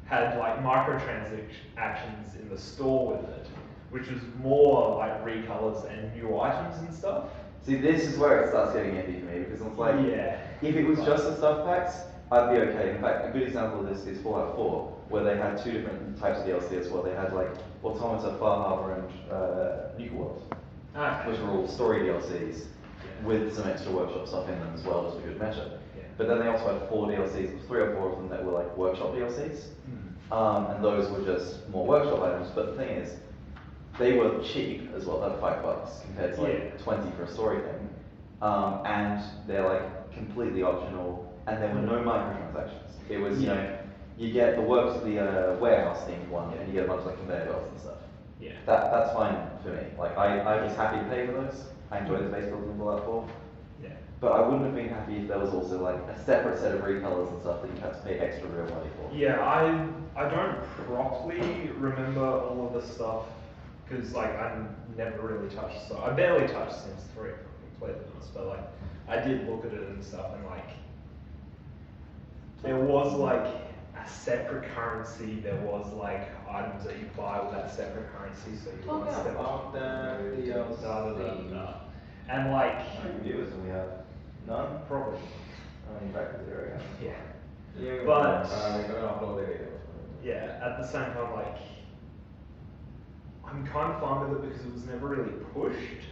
had like microtransactions in the store with it, which was more like recolors and new items and stuff. See, this is where it starts getting iffy for me because it's like, Yeah. if it was just the stuff packs, I'd be okay. In fact, a good example of this is Fallout 4, where they had two different types of DLC as well. They had like Automata, Far Harbor, and Nuka World, Okay. which were all story DLCs with some extra workshop stuff in them as well, just a good measure. Yeah. But then they also had 4 DLCs, 3 or 4 of them that were like workshop DLCs, and those were just more workshop items. But the thing is, they were cheap as well, at $5 compared to like Yeah. 20 for a story thing. And they're like completely optional, and there were no microtransactions. It was, you know, you get the works of the warehouse themed one, and you get a bunch of like conveyor belts and stuff. Yeah. That's fine for me. Like I was happy to pay for those. I enjoy the base building and Fallout 4. Yeah. But I wouldn't have been happy if there was also like a separate set of recolors and stuff that you had to pay extra real money for. Yeah, I don't properly remember all of the stuff because like I never really touched stuff. I barely touched Sims 3 completely honest, but like I did look at it and stuff, and like there was like a separate currency. There was like items that you buy with that separate currency, so you Talking want to about the DLC. And like How many viewers do we have? None? probably I mean, back to zero again. yeah. But they're gonna upload the videos. yeah, at the same time, like, I'm kind of fine with it because it was never really pushed.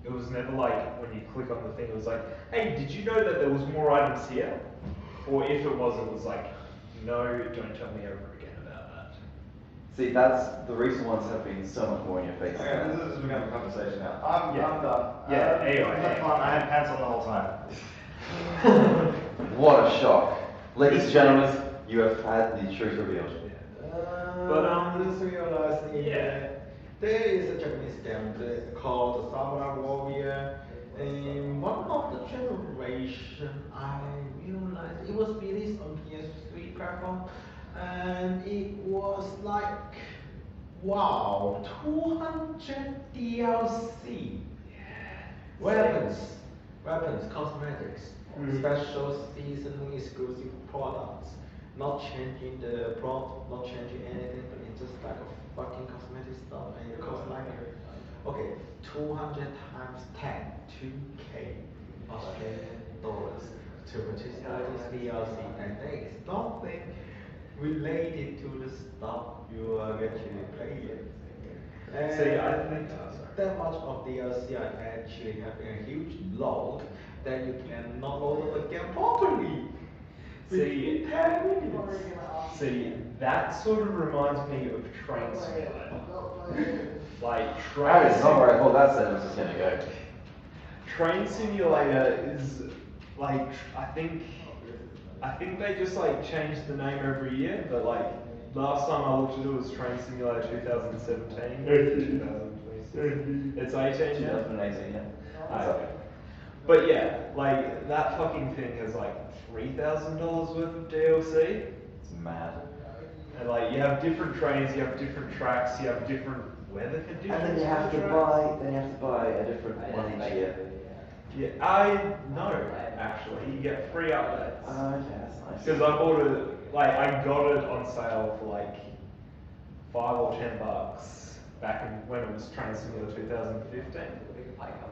It was never like, when you click on the thing, it was like, hey, did you know that there was more items here? Or if it was like, no, don't tell me ever again about that. See, that's the recent ones have been so much more in your face. Okay, this has become a conversation now. I'm done. Yeah, anyway. Had fun. I had pants on the whole time. What a shock. Ladies and gentlemen, you have had the truth revealed. But, just realized yeah. there is a Japanese game called the Samurai Warrior. In one of the generation, I realized it was released on PS3 platform, and it was like, wow, 200 DLC. Weapons, cosmetics, special season exclusive products. Not changing the plot, not changing anything, but it's just like a fucking cosmetic stuff, and it costs like, okay, 200 times 10, 2K Australian dollars to purchase all this DLC, and there is nothing related to the stuff you are actually playing. And See, I think that much of DLC are actually having a huge load that you cannot load up again properly. See, 10 minutes. See, that sort of reminds me of Train Simulator. Like, That is not where I thought that sentence was going to go. Train Simulator is like, I think they just like changed the name every year, but like last time I looked at it was Train Simulator 2017, 2026. It's 18 now. 2018, yeah. Okay. But yeah, like that fucking thing has like $3,000 worth of DLC. It's mad. And like you have different trains, you have different tracks, you have different weather conditions. And then you have to for the tracks. buy a different one each year. Yeah, I know actually. You get free updates. Okay, that's nice. Because I bought it, like I got it on sale for like $5 or $10 back in when it was Train Simulator 2015.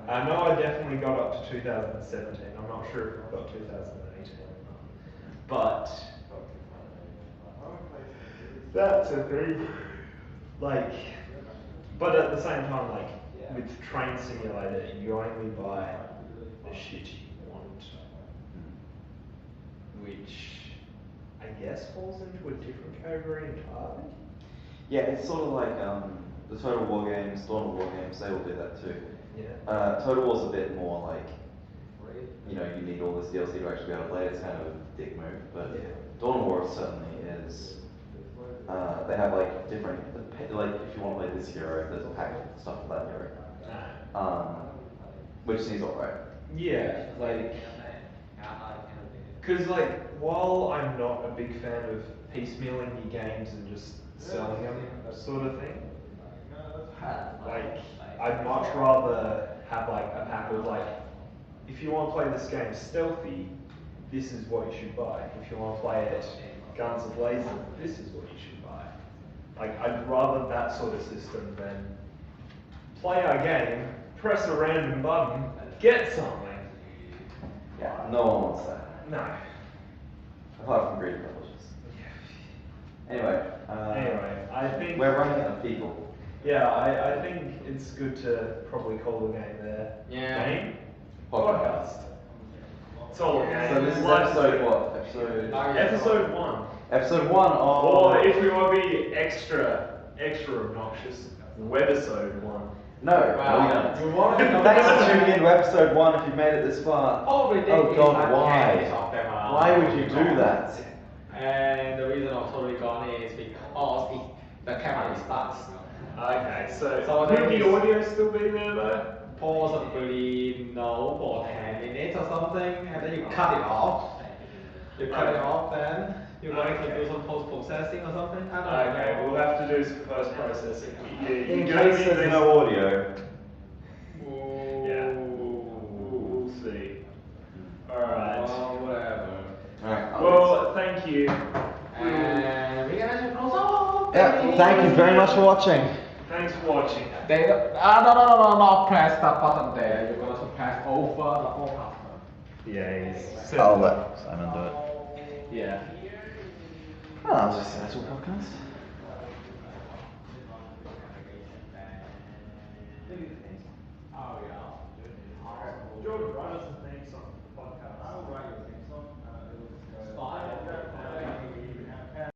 I know I definitely got up to 2017. I'm not sure if I got 2018 or not. But that's a thing. Like, but at the same time, like with Train Simulator, you only buy the shit you want, which I guess falls into a different category entirely. Yeah, it's sort of like the Total War games, Dawn of War games, they all do that too. Yeah. Total War's a bit more like, you know, you need all this DLC to actually be able to play it. It's kind of a dick move, but Yeah. Dawn of War certainly is. They have like different, like if you want to play this hero, there's a pack of stuff for that hero. Which seems alright. Yeah, like, because like, while I'm not a big fan of piecemealing your games and just selling them sort of thing, like, I'd much rather have like a pack of like, if you want to play this game stealthy, this is what you should buy. If you want to play it guns a-blazing, this is what you should buy. Like, I'd rather that sort of system than play our game, press a random button, get something. Yeah, no one wants that. No. Apart from greedy publishers. Anyway, Anyway, I think we're running out of people. Yeah, I think it's good to probably call the game there. Yeah. Game? Podcast. It's all a game. So this is Life's episode good. what? Episode 1. Episode 1 of... Or if we want to be extra obnoxious, Webisode 1. No. Well, you want to know Thanks for tuning in to episode 1 if you've made it this far. All we did Oh is God, like why? games of them are Why would you do gone. that? And the reason of totally gone is because the camera starts. Okay, so So would there the is- audio still be there though? Possibly no for 10 minutes or something, and then you cut it off. You cut it off, then you're going to do some post processing or something. I don't know. Okay, we'll have to do some post processing. In case there's no audio. Yeah, we'll see. Alright. Whatever. Alright. Well, thank you. And we're gonna close off. Yeah, thank you very much for watching. Thanks for watching. They no, press the button there. You're going to press over the or after. Yeah, he's I'll let Simon do it. Yeah. Oh, that was just a little podcast.